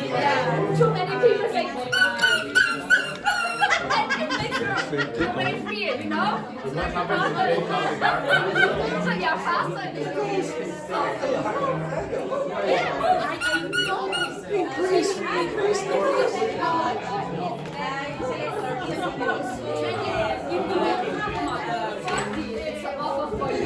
Yeah. Too many people say wait for you, you know? So you're faster. It's an offer for you.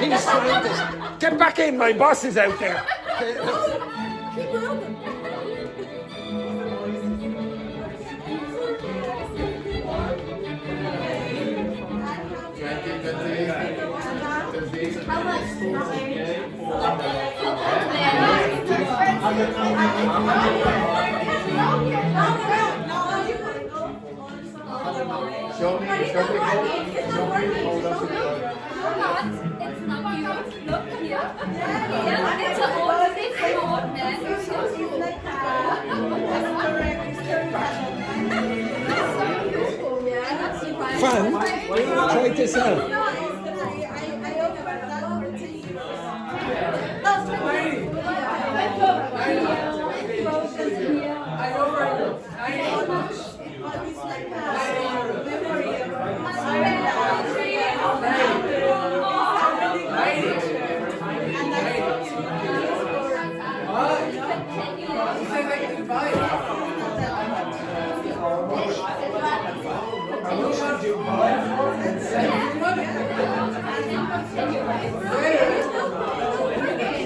He's trying to get back in. My boss is out there. It's not you. Look here. Yeah, it's an old thing. It's an old man. Fun. Try this out.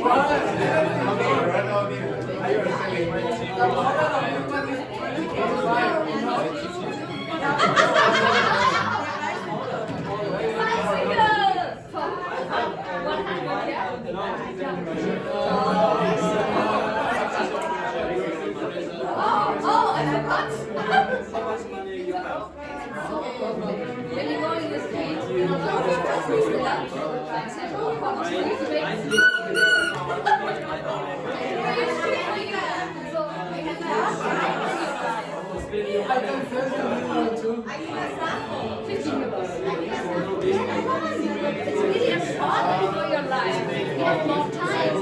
Why? Oh, I forgot. How much money you have? When you go in the street, you know, just use the lunch. For example, how much money to make? So, we have to ask. I can sell you one too. 15 euros. It's really important for your life. You have more time.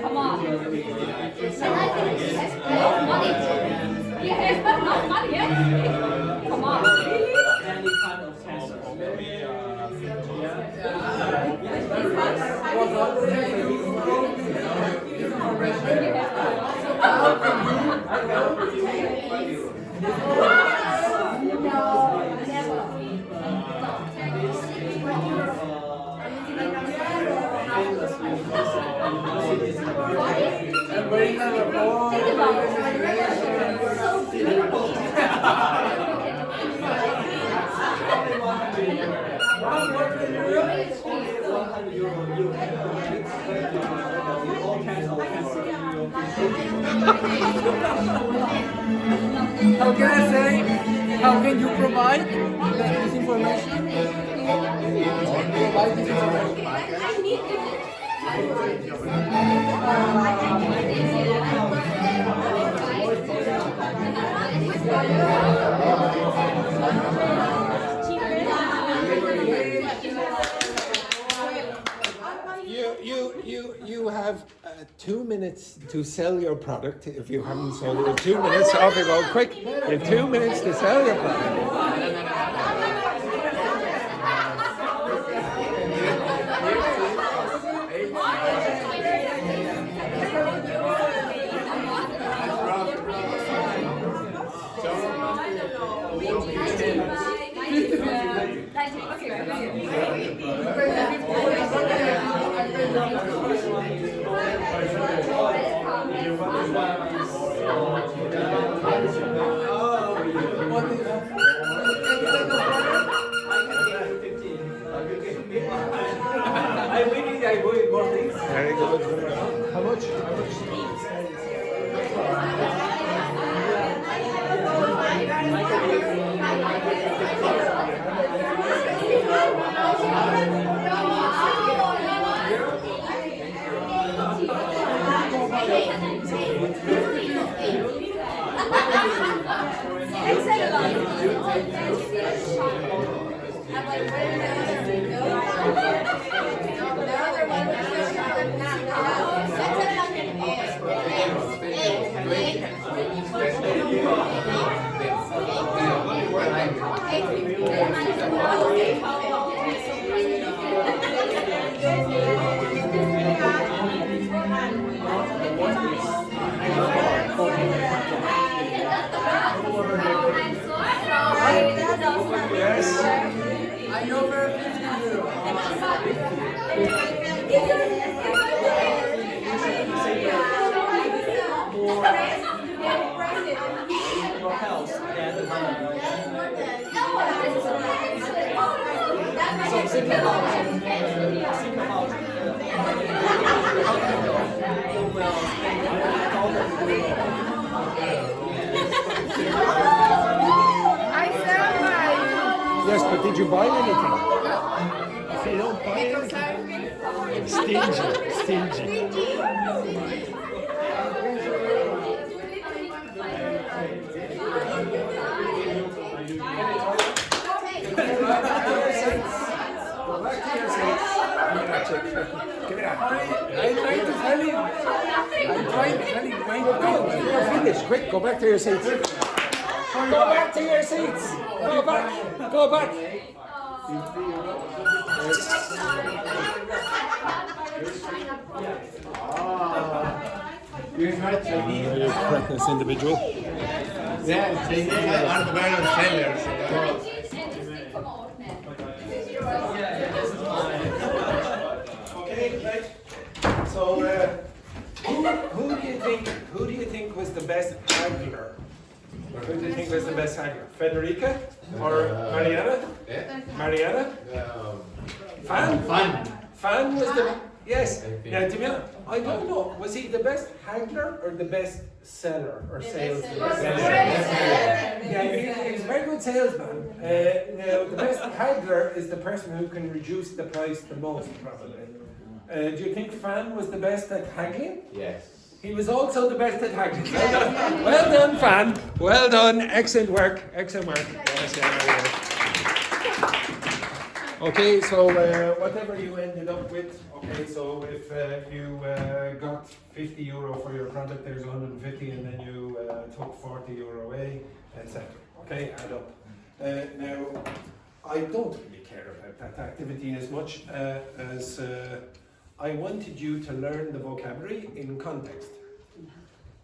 Come on. And I think you have enough money. You have enough money, yeah? Come on. Any kind of cancer. How can I say? How can you provide this information? Provide this information. You have 2 minutes to sell your product. If you haven't sold it in 2 minutes, off you go quick. You have 2 minutes to sell your product. I'm thinking I'm going more things. Very good. How much? Yes. I offer 50 Your health and so think about Yes, but did you buy anything? If you don't buy anything, stingy. I'm trying to sell him. I'm trying to sell him. You're finished. Quick, go back to your seats. Go back to your seats. Go back. Go back. You correct this individual. Yeah, they are very sellers. So, who do you think was the best haggler? Who do you think was the best haggler? Federica or Mariana? Marietta? Fan? Fan was the... Yes. Now, to be honest, I don't know. Was he the best haggler or the best seller or salesman? Yeah, he was a very good salesman. Now, the best haggler is the person who can reduce the price the most, probably. Do you think Fan was the best at haggling? Yes. He was also the best at haggling. Well done. Well done, Fan. Well done. Excellent work. Excellent work. Yes, yeah. Okay, so whatever you ended up with, okay, so if you got 50 euro for your product, there's 150, and then you took 40 euro away, etc. Okay, add up. Now, I don't really care about that activity as much as I wanted you to learn the vocabulary in context.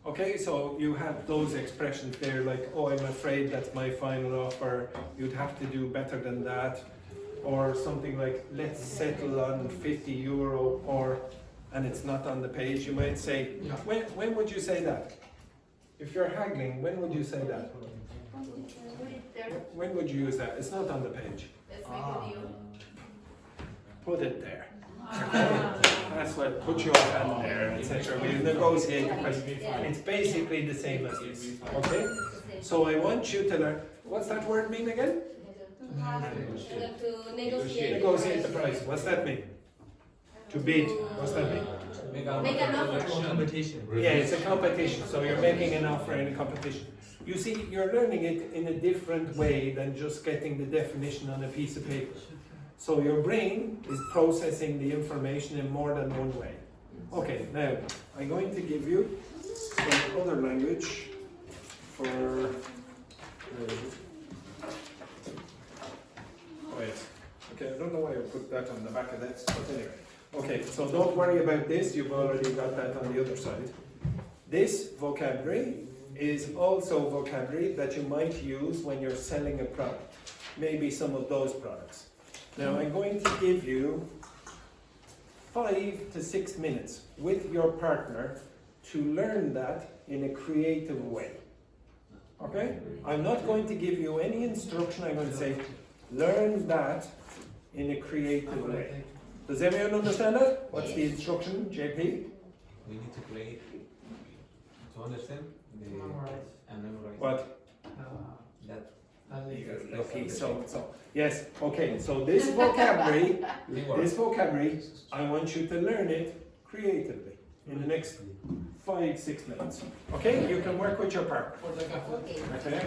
Okay, so you have those expressions there like, oh, I'm afraid that's my final offer, you'd have to do better than that. Or something like, let's settle on 50 euro, or, and it's not on the page, you might say, when would you say that? If you're haggling, when would you say that? When would you use that? It's not on the page. Put it there. That's what, put your hand there, etc. We negotiate the price. It's basically the same as this, okay? So I want you to learn, what's that word mean again? To negotiate. Negotiate the price. What's that mean? To bid. What's that mean? Make an offer. Competition. Yeah, it's a competition. So you're making an offer in a competition. You see, you're learning it in a different way than just getting the definition on a piece of paper. So your brain is processing the information in more than one way. Okay, now I'm going to give you some other language for... Oh yes. Okay, I don't know why I put that on the back of that, but anyway. Okay, so don't worry about this, you've already got that on the other side. This vocabulary is also vocabulary that you might use when you're selling a product. Maybe some of those products. Now I'm going to give you 5 to 6 minutes with your partner to learn that in a creative way. Okay? I'm not going to give you any instruction, I'm going to say, learn that in a creative way. Does everyone understand that? What's the instruction, JP? We need to play to understand the and memorize. What? That. Okay, so yes, okay, so this vocabulary, I want you to learn it creatively in the next 5, 6 minutes. Okay, you can work with your partner. Okay,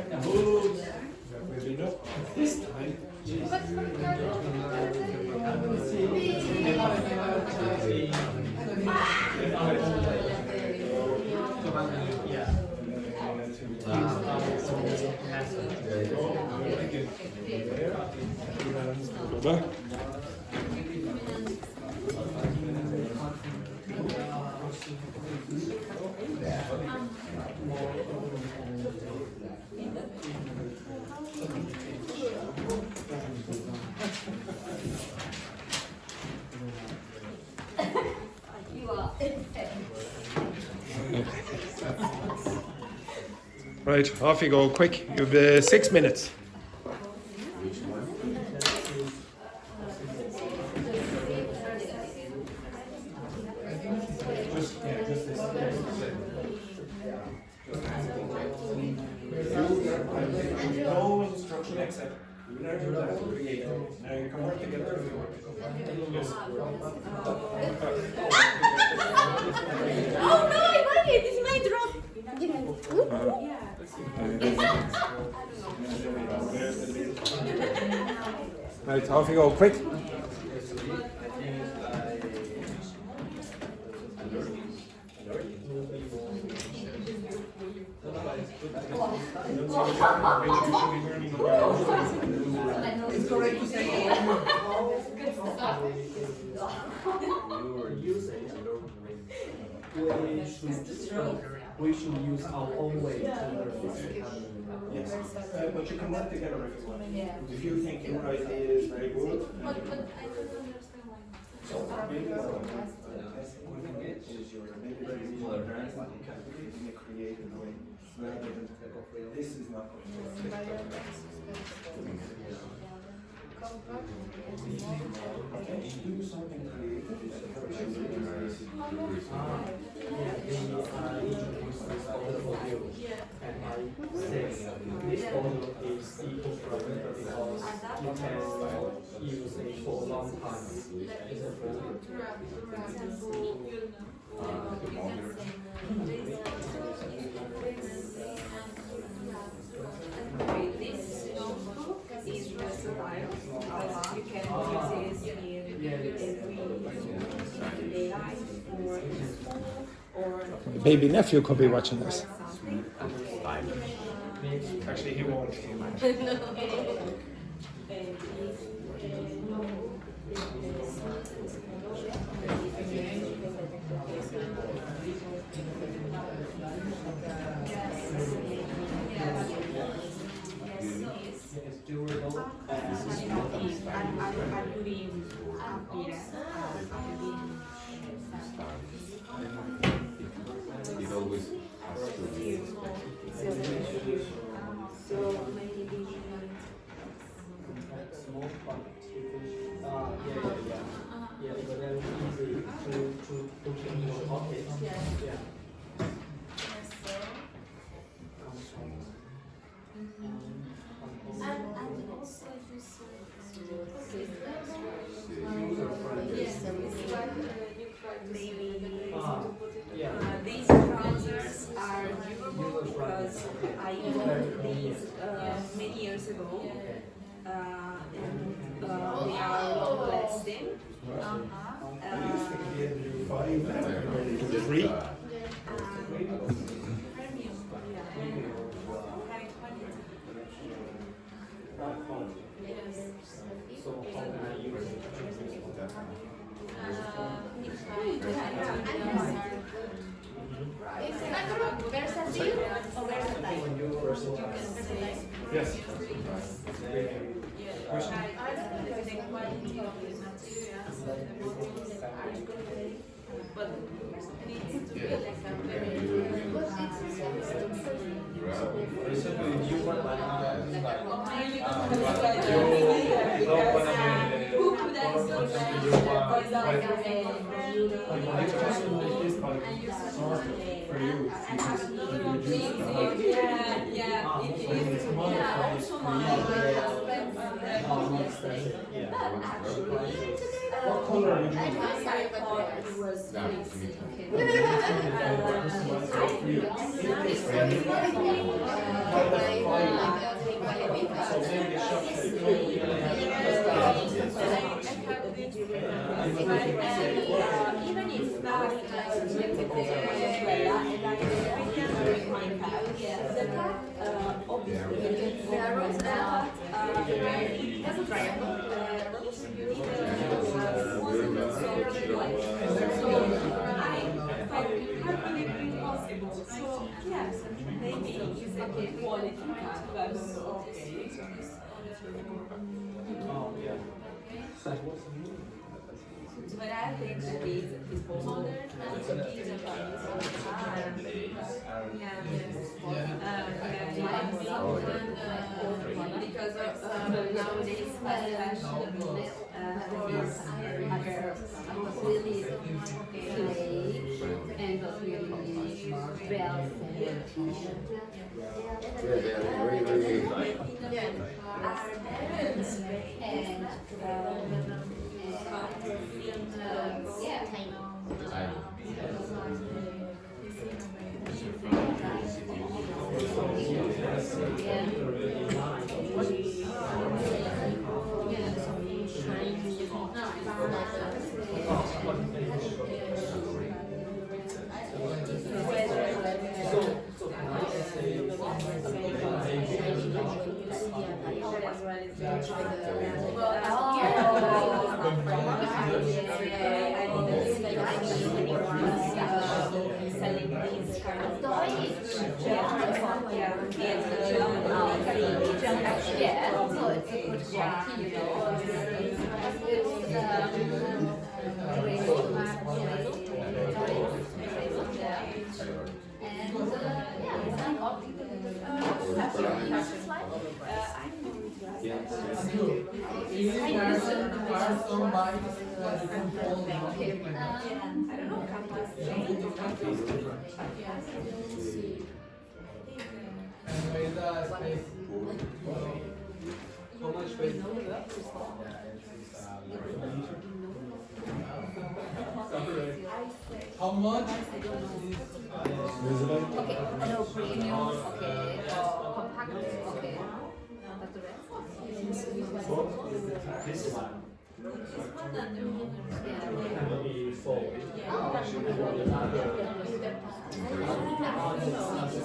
maybe no. This time, right, off you go, quick. You have 6 minutes. No instruction except learn that creatively. Now you can work together if you want to go. Oh no, I like it! It's my drop! Right, off you go, quick. It's correct to say we should use our own way to learn. Yes, but you can work together if you want. If you think your idea is very good. So maybe what you can get is your maybe you can put it in a creative way rather than this is not going to fit. This model is eco-friendly because you can use it for a long time. This notebook is versatile because you can use it in everyday life or in school or Baby nephew could be watching this. something. Actually, he won't. It's durable It always has to be. small quantity. Yeah, but then easy to put in your pocket. Yeah. And also if you these trousers are durable because I bought these many years ago. And they are long lasting. Free? So how can I use it? Is it versatile or versatile? Yes. I don't know the quality of the materials and the models are good, but it needs to be like a very but What color are you I using? thought it was even if not with the umbrella, and I can my cat. The cat obviously there was a triangle. So yes, maybe it's a quality cat, but okay. Oh, yeah. But I think that is modern and kids because of nowadays fast fashion really play and was really well selling these kind of so it's a good quality, you know. Yes. Easy person requires some bikes that you can fold and something like that. I don't know, campus. Anyway, the space. How much weight? How much? Okay, no premium, okay, compact, okay. But the rest? This one Yeah. can be fold.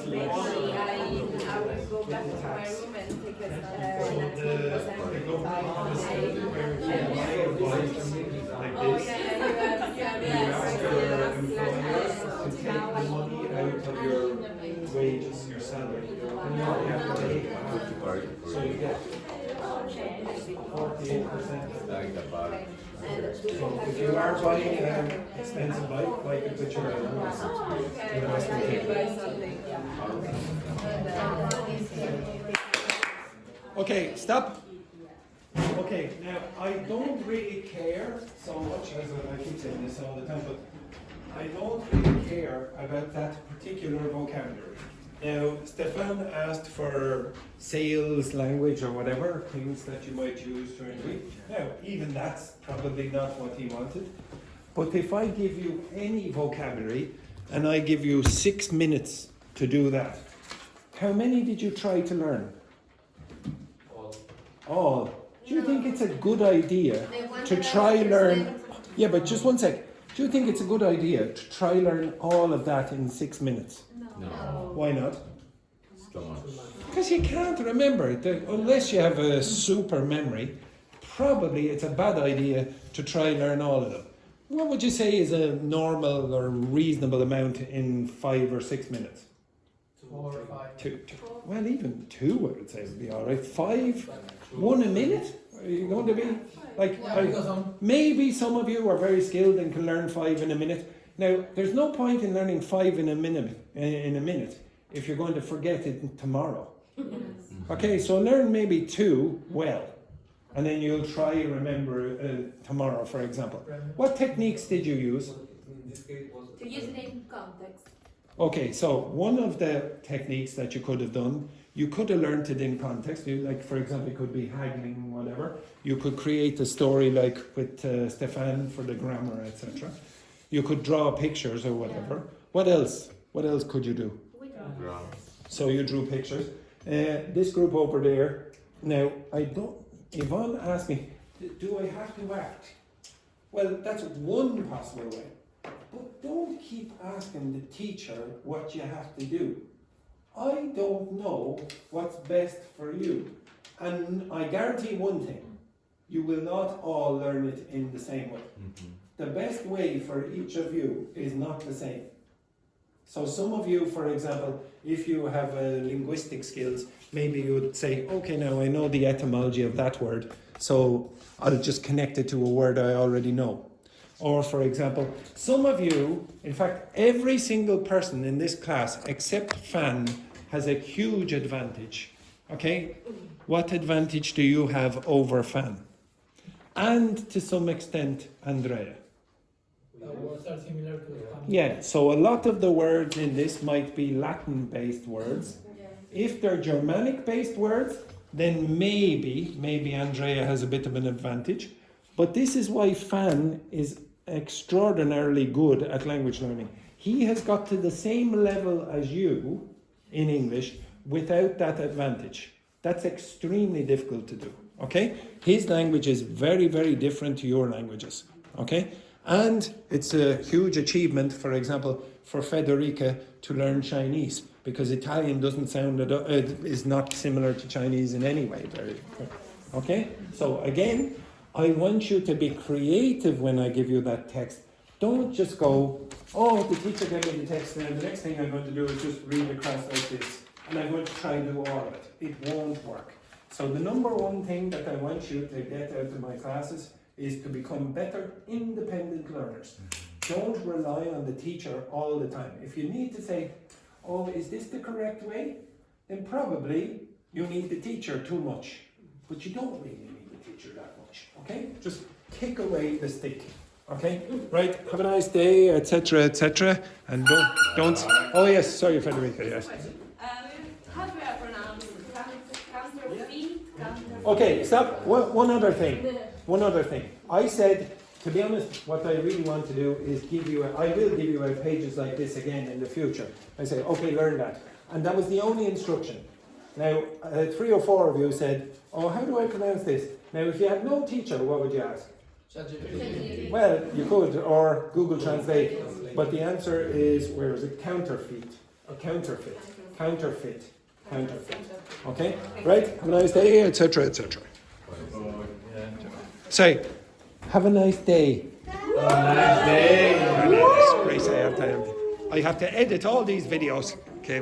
Maybe I will go back to my room and take out of your wages, your salary, and you only have to take it. So you get 48%. Like the bar. So if you are buying an expensive bike, buy it with your investment ticket. Okay, stop. Okay, now I don't really care so much, as I keep saying this all the time, but I don't really care about that particular vocabulary. Now, Stefan asked for sales language or whatever, things that you might use during the week. Now, even that's probably not what he wanted. But if I give you any vocabulary and I give you 6 minutes to do that, how many did you try to learn? All. Do you think it's a good idea to try learn? Yeah, but just one sec. Do you think it's a good idea to try learn all of that in 6 minutes? No. Why not? It's too much. Because you can't remember it. Unless you have a super memory, probably it's a bad idea to try learn all of them. What would you say is a normal or reasonable amount in 5 or 6 minutes? 4 or 5. Two. Well, even 2 I would say would be all right. 5, 1 a minute? Are you going to be like? Maybe some of you are very skilled and can learn 5 in a minute. Now, there's no point in learning 5 in a minute. If you're going to forget it tomorrow. Okay, so learn maybe 2 well, and then you'll try remember tomorrow, for example. What techniques did you use? To use it in context. Okay, so one of the techniques that you could have done, you could have learned it in context. Like, for example, it could be haggling, whatever. You could create a story like with Stefan for the grammar, etc. You could draw pictures or whatever. What else? What else could you do? So you drew pictures. This group over there. Now, Yvonne asked me, do I have to act? Well, that's one possible way. But don't keep asking the teacher what you have to do. I don't know what's best for you. And I guarantee one thing, you will not all learn it in the same way. The best way for each of you is not the same. So some of you, for example, if you have linguistic skills, maybe you would say, okay, now I know the etymology of that word, so I'll just connect it to a word I already know. Or, for example, some of you, in fact, every single person in this class, except Fan, has a huge advantage. Okay? What advantage do you have over Fan? And to some extent, Andrea. Words are similar to the Yeah, so a lot of the words in this might be Latin-based words. If they're Germanic-based words, then maybe Andrea has a bit of an advantage. But this is why Fan is extraordinarily good at language learning. He has got to the same level as you in English without that advantage. That's extremely difficult to do, okay? His language is very, very different to your languages, okay? And it's a huge achievement, for example, for Federica to learn Chinese, because Italian doesn't sound, is not similar to Chinese in any way. Okay? So again, I want you to be creative when I give you that text. Don't just go, oh, the teacher gave me the text, and the next thing I'm going to do is just read across like this, and I'm going to try and do all of it. It won't work. So the number one thing that I want you to get out of my classes is to become better independent learners. Don't rely on the teacher all the time. If you need to say, oh, is this the correct way? Then probably you need the teacher too much. but you don't really need the teacher that much. Okay, just kick away the stick. Okay, right. Have a nice day, etc., etc. And don't. Oh yes, sorry, Federica. Yes. How do I pronounce counterfeit? Okay, stop. One other thing. One other thing. I said, to be honest, what I really want to do is I will give you pages like this again in the future. I say, okay, learn that. And that was the only instruction. Now, 3 or 4 of you said, oh, how do I pronounce this? Now, if you had no teacher, what would you ask? Well, you could, or Google Translate. But the answer is, where is it? Counterfeit. Or counterfeit. Counterfeit. Counterfeit. Okay? Right? Have a nice day, etc., etc. Say, have a nice day. Have a nice day. Grace, I have to edit all these videos. Okay,